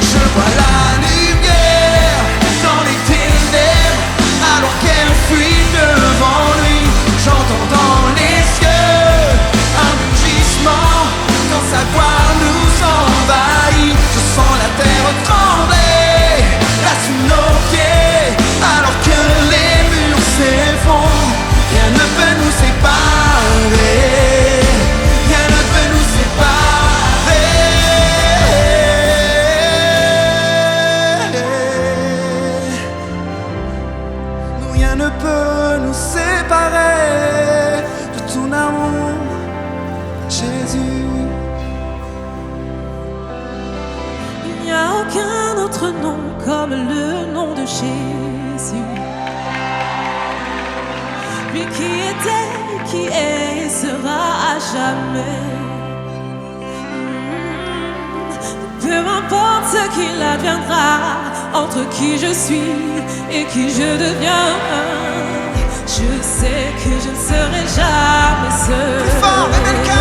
je vois la lumière dans les ténèbres, alors qu'elle fuit devant lui. J'entends dans les cieux un rugissement quand sa gloire nous envahit. Je sens la terre trembler là sous nos pieds, alors que les murs s'effondrent. Rien ne peut nous séparer, rien ne peut nous séparer. Rien ne peut nous séparer de ton amour, Jésus. Il n'y a aucun autre nom comme le nom de Jésus. Lui qui était, qui est et sera à jamais. Peu importe ce qu'il adviendra, entre qui je suis et qui je deviens, je sais que je ne serai jamais seul. Plus fort, Rebecca.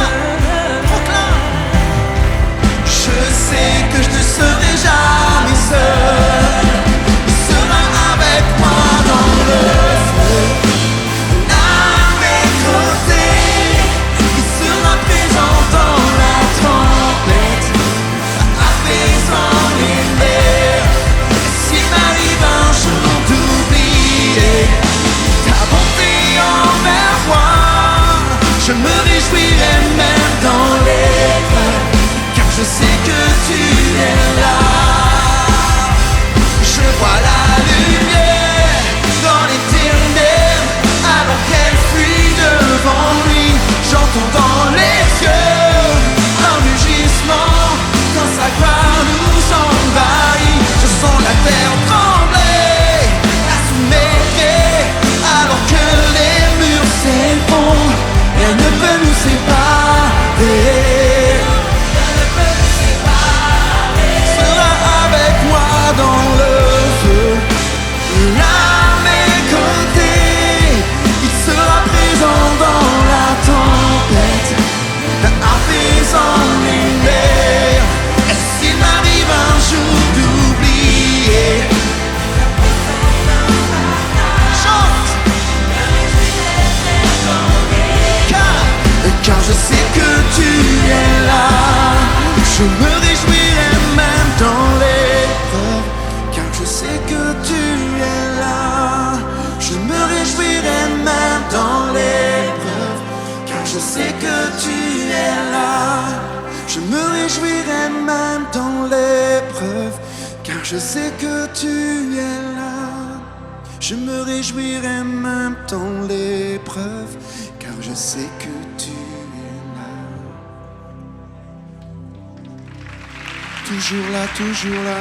Je me réjouirai même dans l'épreuve, car je sais que tu es là. Je me réjouirai même dans l'épreuve, car je sais que tu es là. Toujours là, toujours là.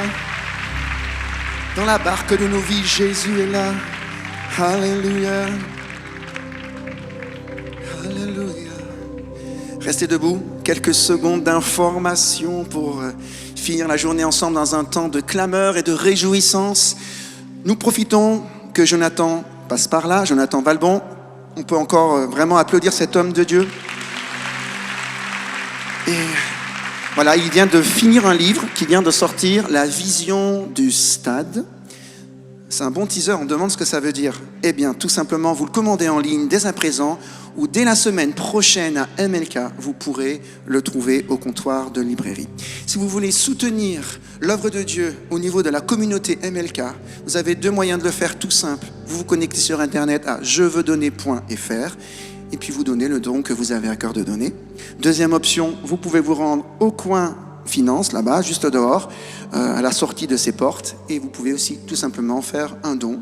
Dans la barque de nos vies, Jésus est là. Alléluia. Alléluia. Restez debout. Quelques secondes d'information pour finir la journée ensemble dans un temps de clameur et de réjouissance. Nous profitons que Jonathan passe par là, Jonathan Valbon. On peut encore vraiment applaudir cet homme de Dieu. Et voilà, il vient de finir un livre qui vient de sortir, La vision du stade. C'est un bon teaser, on demande ce que ça veut dire. Eh bien, tout simplement, vous le commandez en ligne dès à présent ou dès la semaine prochaine à MLK, vous pourrez le trouver au comptoir de librairie. Si vous voulez soutenir l'œuvre de Dieu au niveau de la communauté MLK, vous avez 2 moyens de le faire tout simple. Vous vous connectez sur Internet à jeveudonner.fr et puis vous donnez le don que vous avez à cœur de donner. Deuxième option, vous pouvez vous rendre au coin finance, là-bas, juste dehors, à la sortie de ces portes. Et vous pouvez aussi tout simplement faire un don,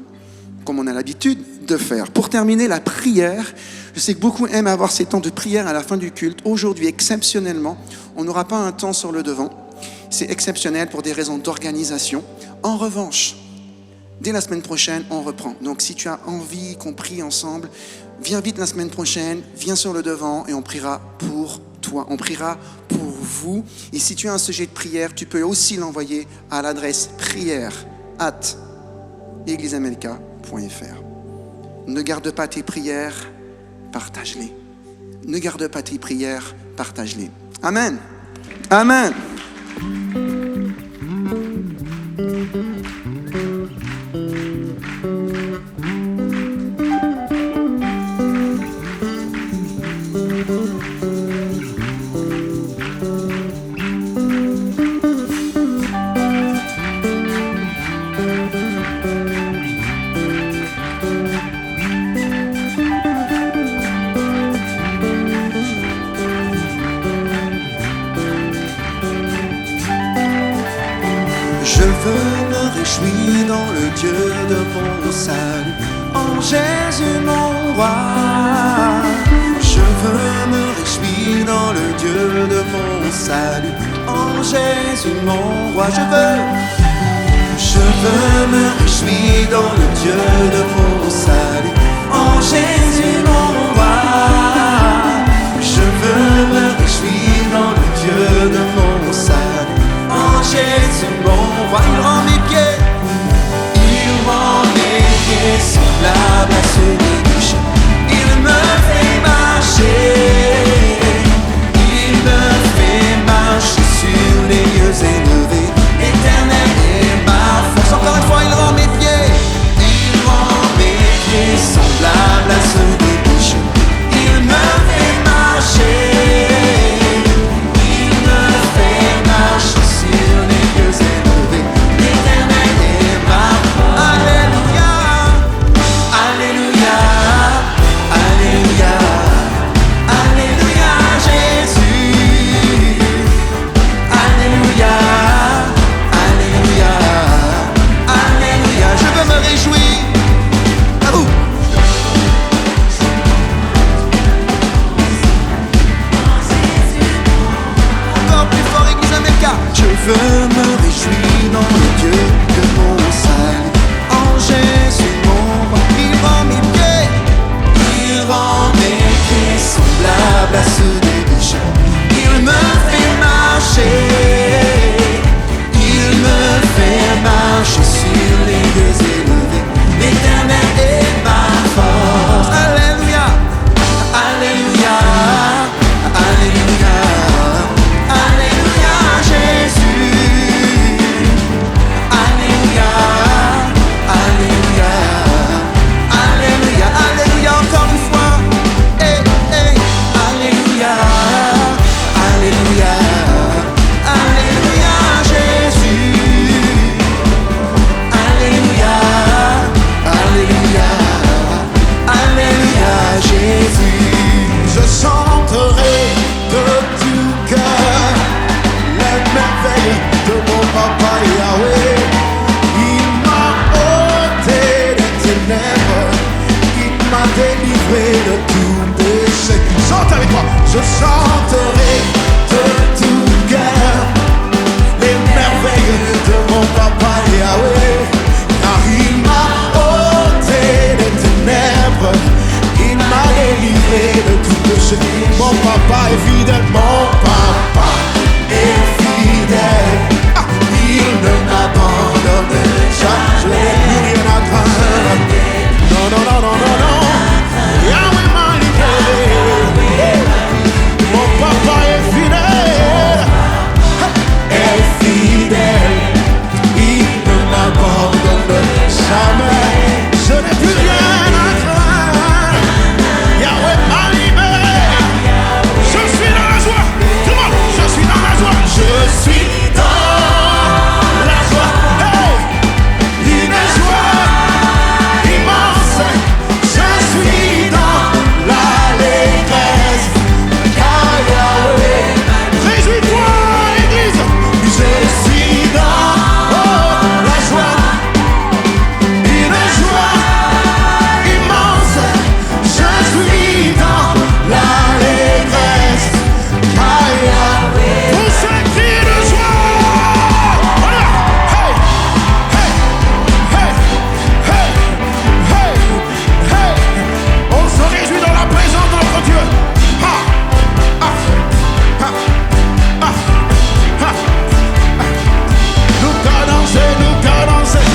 comme on a l'habitude de faire. Pour terminer, la prière. Je sais que beaucoup aiment avoir ces temps de prière à la fin du culte. Aujourd'hui, exceptionnellement, on n'aura pas un temps sur le devant. C'est exceptionnel pour des raisons d'organisation. En revanche, dès la semaine prochaine, on reprend. Donc, si tu as envie qu'on prie ensemble, viens vite la semaine prochaine, viens sur le devant et on priera pour toi. On priera pour vous. Et si tu as un sujet de prière, tu peux aussi l'envoyer à l'adresse prière@egliseamlk.fr. Ne garde pas tes prières, partage-les. Ne garde pas tes prières, partage-les. Amen. Amen. Je veux me réjouir dans le Dieu de mon salut, en Jésus mon roi. Je veux me réjouir dans le Dieu de mon salut, en Jésus mon roi. Je veux me réjouir dans le Dieu de mon salut, en Jésus mon roi. Je veux me réjouir dans le Dieu de mon salut, en Jésus mon roi. Il rend mes pieds semblables à ceux des bûches. Il me fait marcher, il me fait marcher sur les lieux élevés. Éternel est ma force. Encore une fois, il rend mes pieds semblables à ceux des bûches. Il me fait marcher, il me fait marcher sur les lieux élevés. L'éternel est ma force. Alléluia, Alléluia, Alléluia, Alléluia, Jésus. Alléluia, Alléluia, Alléluia. Je veux me réjouir. À vous. Encore plus fort, Église América. Je veux me réjouir dans le Dieu de mon salut, en Jésus mon roi. Il rend mes pieds semblables à ceux des biches. Il me fait marcher, il me fait marcher sur les lieux élevés. L'éternel est ma force. Alléluia, Alléluia, Alléluia, Alléluia, Jésus. Alléluia, Alléluia, Alléluia, Alléluia, encore une fois. Alléluia, délivré de tout péché. Chante avec moi. Je chanterai de tout cœur les merveilles de mon papa Yahweh. Car il m'a ôté les ténèbres, il m'a délivré de tout péché. Mon papa est fidèle, mon papa est fidèle. Ah, il ne m'abandonne jamais, je n'ai plus rien à craindre. Non, non, non, non, non, non. Yahweh m'a libéré. Mon papa est fidèle, est fidèle. Il ne m'abandonne jamais, je n'ai plus rien à craindre. Yahweh m'a libéré. Je suis dans la joie. Tout le monde, je suis dans la joie. Je suis dans la joie. Hey, une joie immense. Je suis dans l'allégresse. Car Yahweh, réjouis-toi, Église. Je suis dans la joie. Une joie immense. Je suis dans l'allégresse. Car Yahweh. Pour ce cri de joie. Voilà. Hey, hey, hey, hey, hey, hey. On se réjouit dans la présence de notre Dieu. Ha, ha, ha, ha, ha, ha. Nous qu'à danser, nous qu'à danser.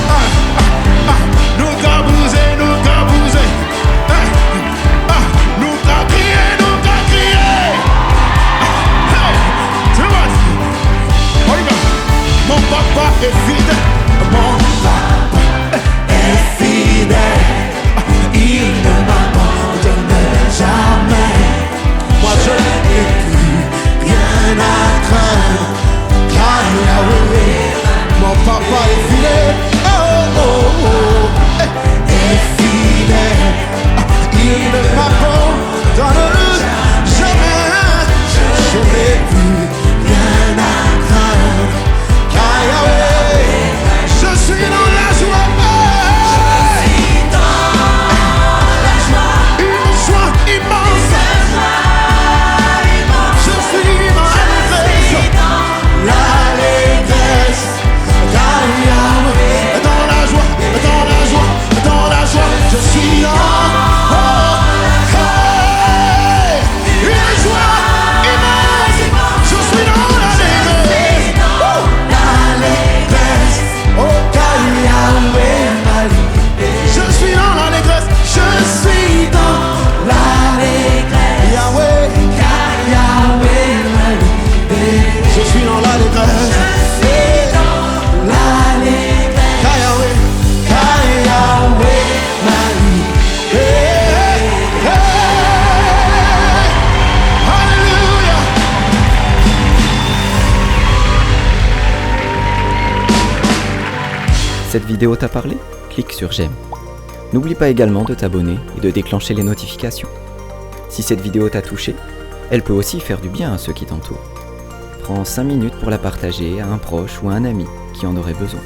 Ah, ah, ah. Nous qu'à bouger, nous qu'à bouger. Ah, ah. Nous qu'à crier, nous qu'à crier. Hey, tout le monde. On y va. Mon papa est fidèle. Mon papa est fidèle. Il ne m'abandonne jamais. Moi je n'ai plus rien à craindre. Car Yahweh, mon papa est fidèle. Oh, oh, oh, est fidèle. Il ne m'abandonne jamais. Je n'ai plus rien à craindre. Car Yahweh, je suis dans la joie. Une joie immense. Je suis dans l'allégresse. Car Yahweh, dans la joie, dans la joie, dans la joie. Je suis dans hey, une joie immense. Je suis dans l'allégresse. L'allégresse. Oh, car Yahweh m'a libéré. Je suis dans l'allégresse. Je suis dans l'allégresse. Yahweh, car Yahweh m'a libéré. Je suis dans l'allégresse. Je suis dans l'allégresse. Car Yahweh m'a libéré. Alléluia. Cette vidéo t'a parlé ? Clique sur j'aime. N'oublie pas également de t'abonner et de déclencher les notifications. Si cette vidéo t'a touché, elle peut aussi faire du bien à ceux qui t'entourent. Prends 5 minutes pour la partager à un proche ou à un ami qui en aurait besoin.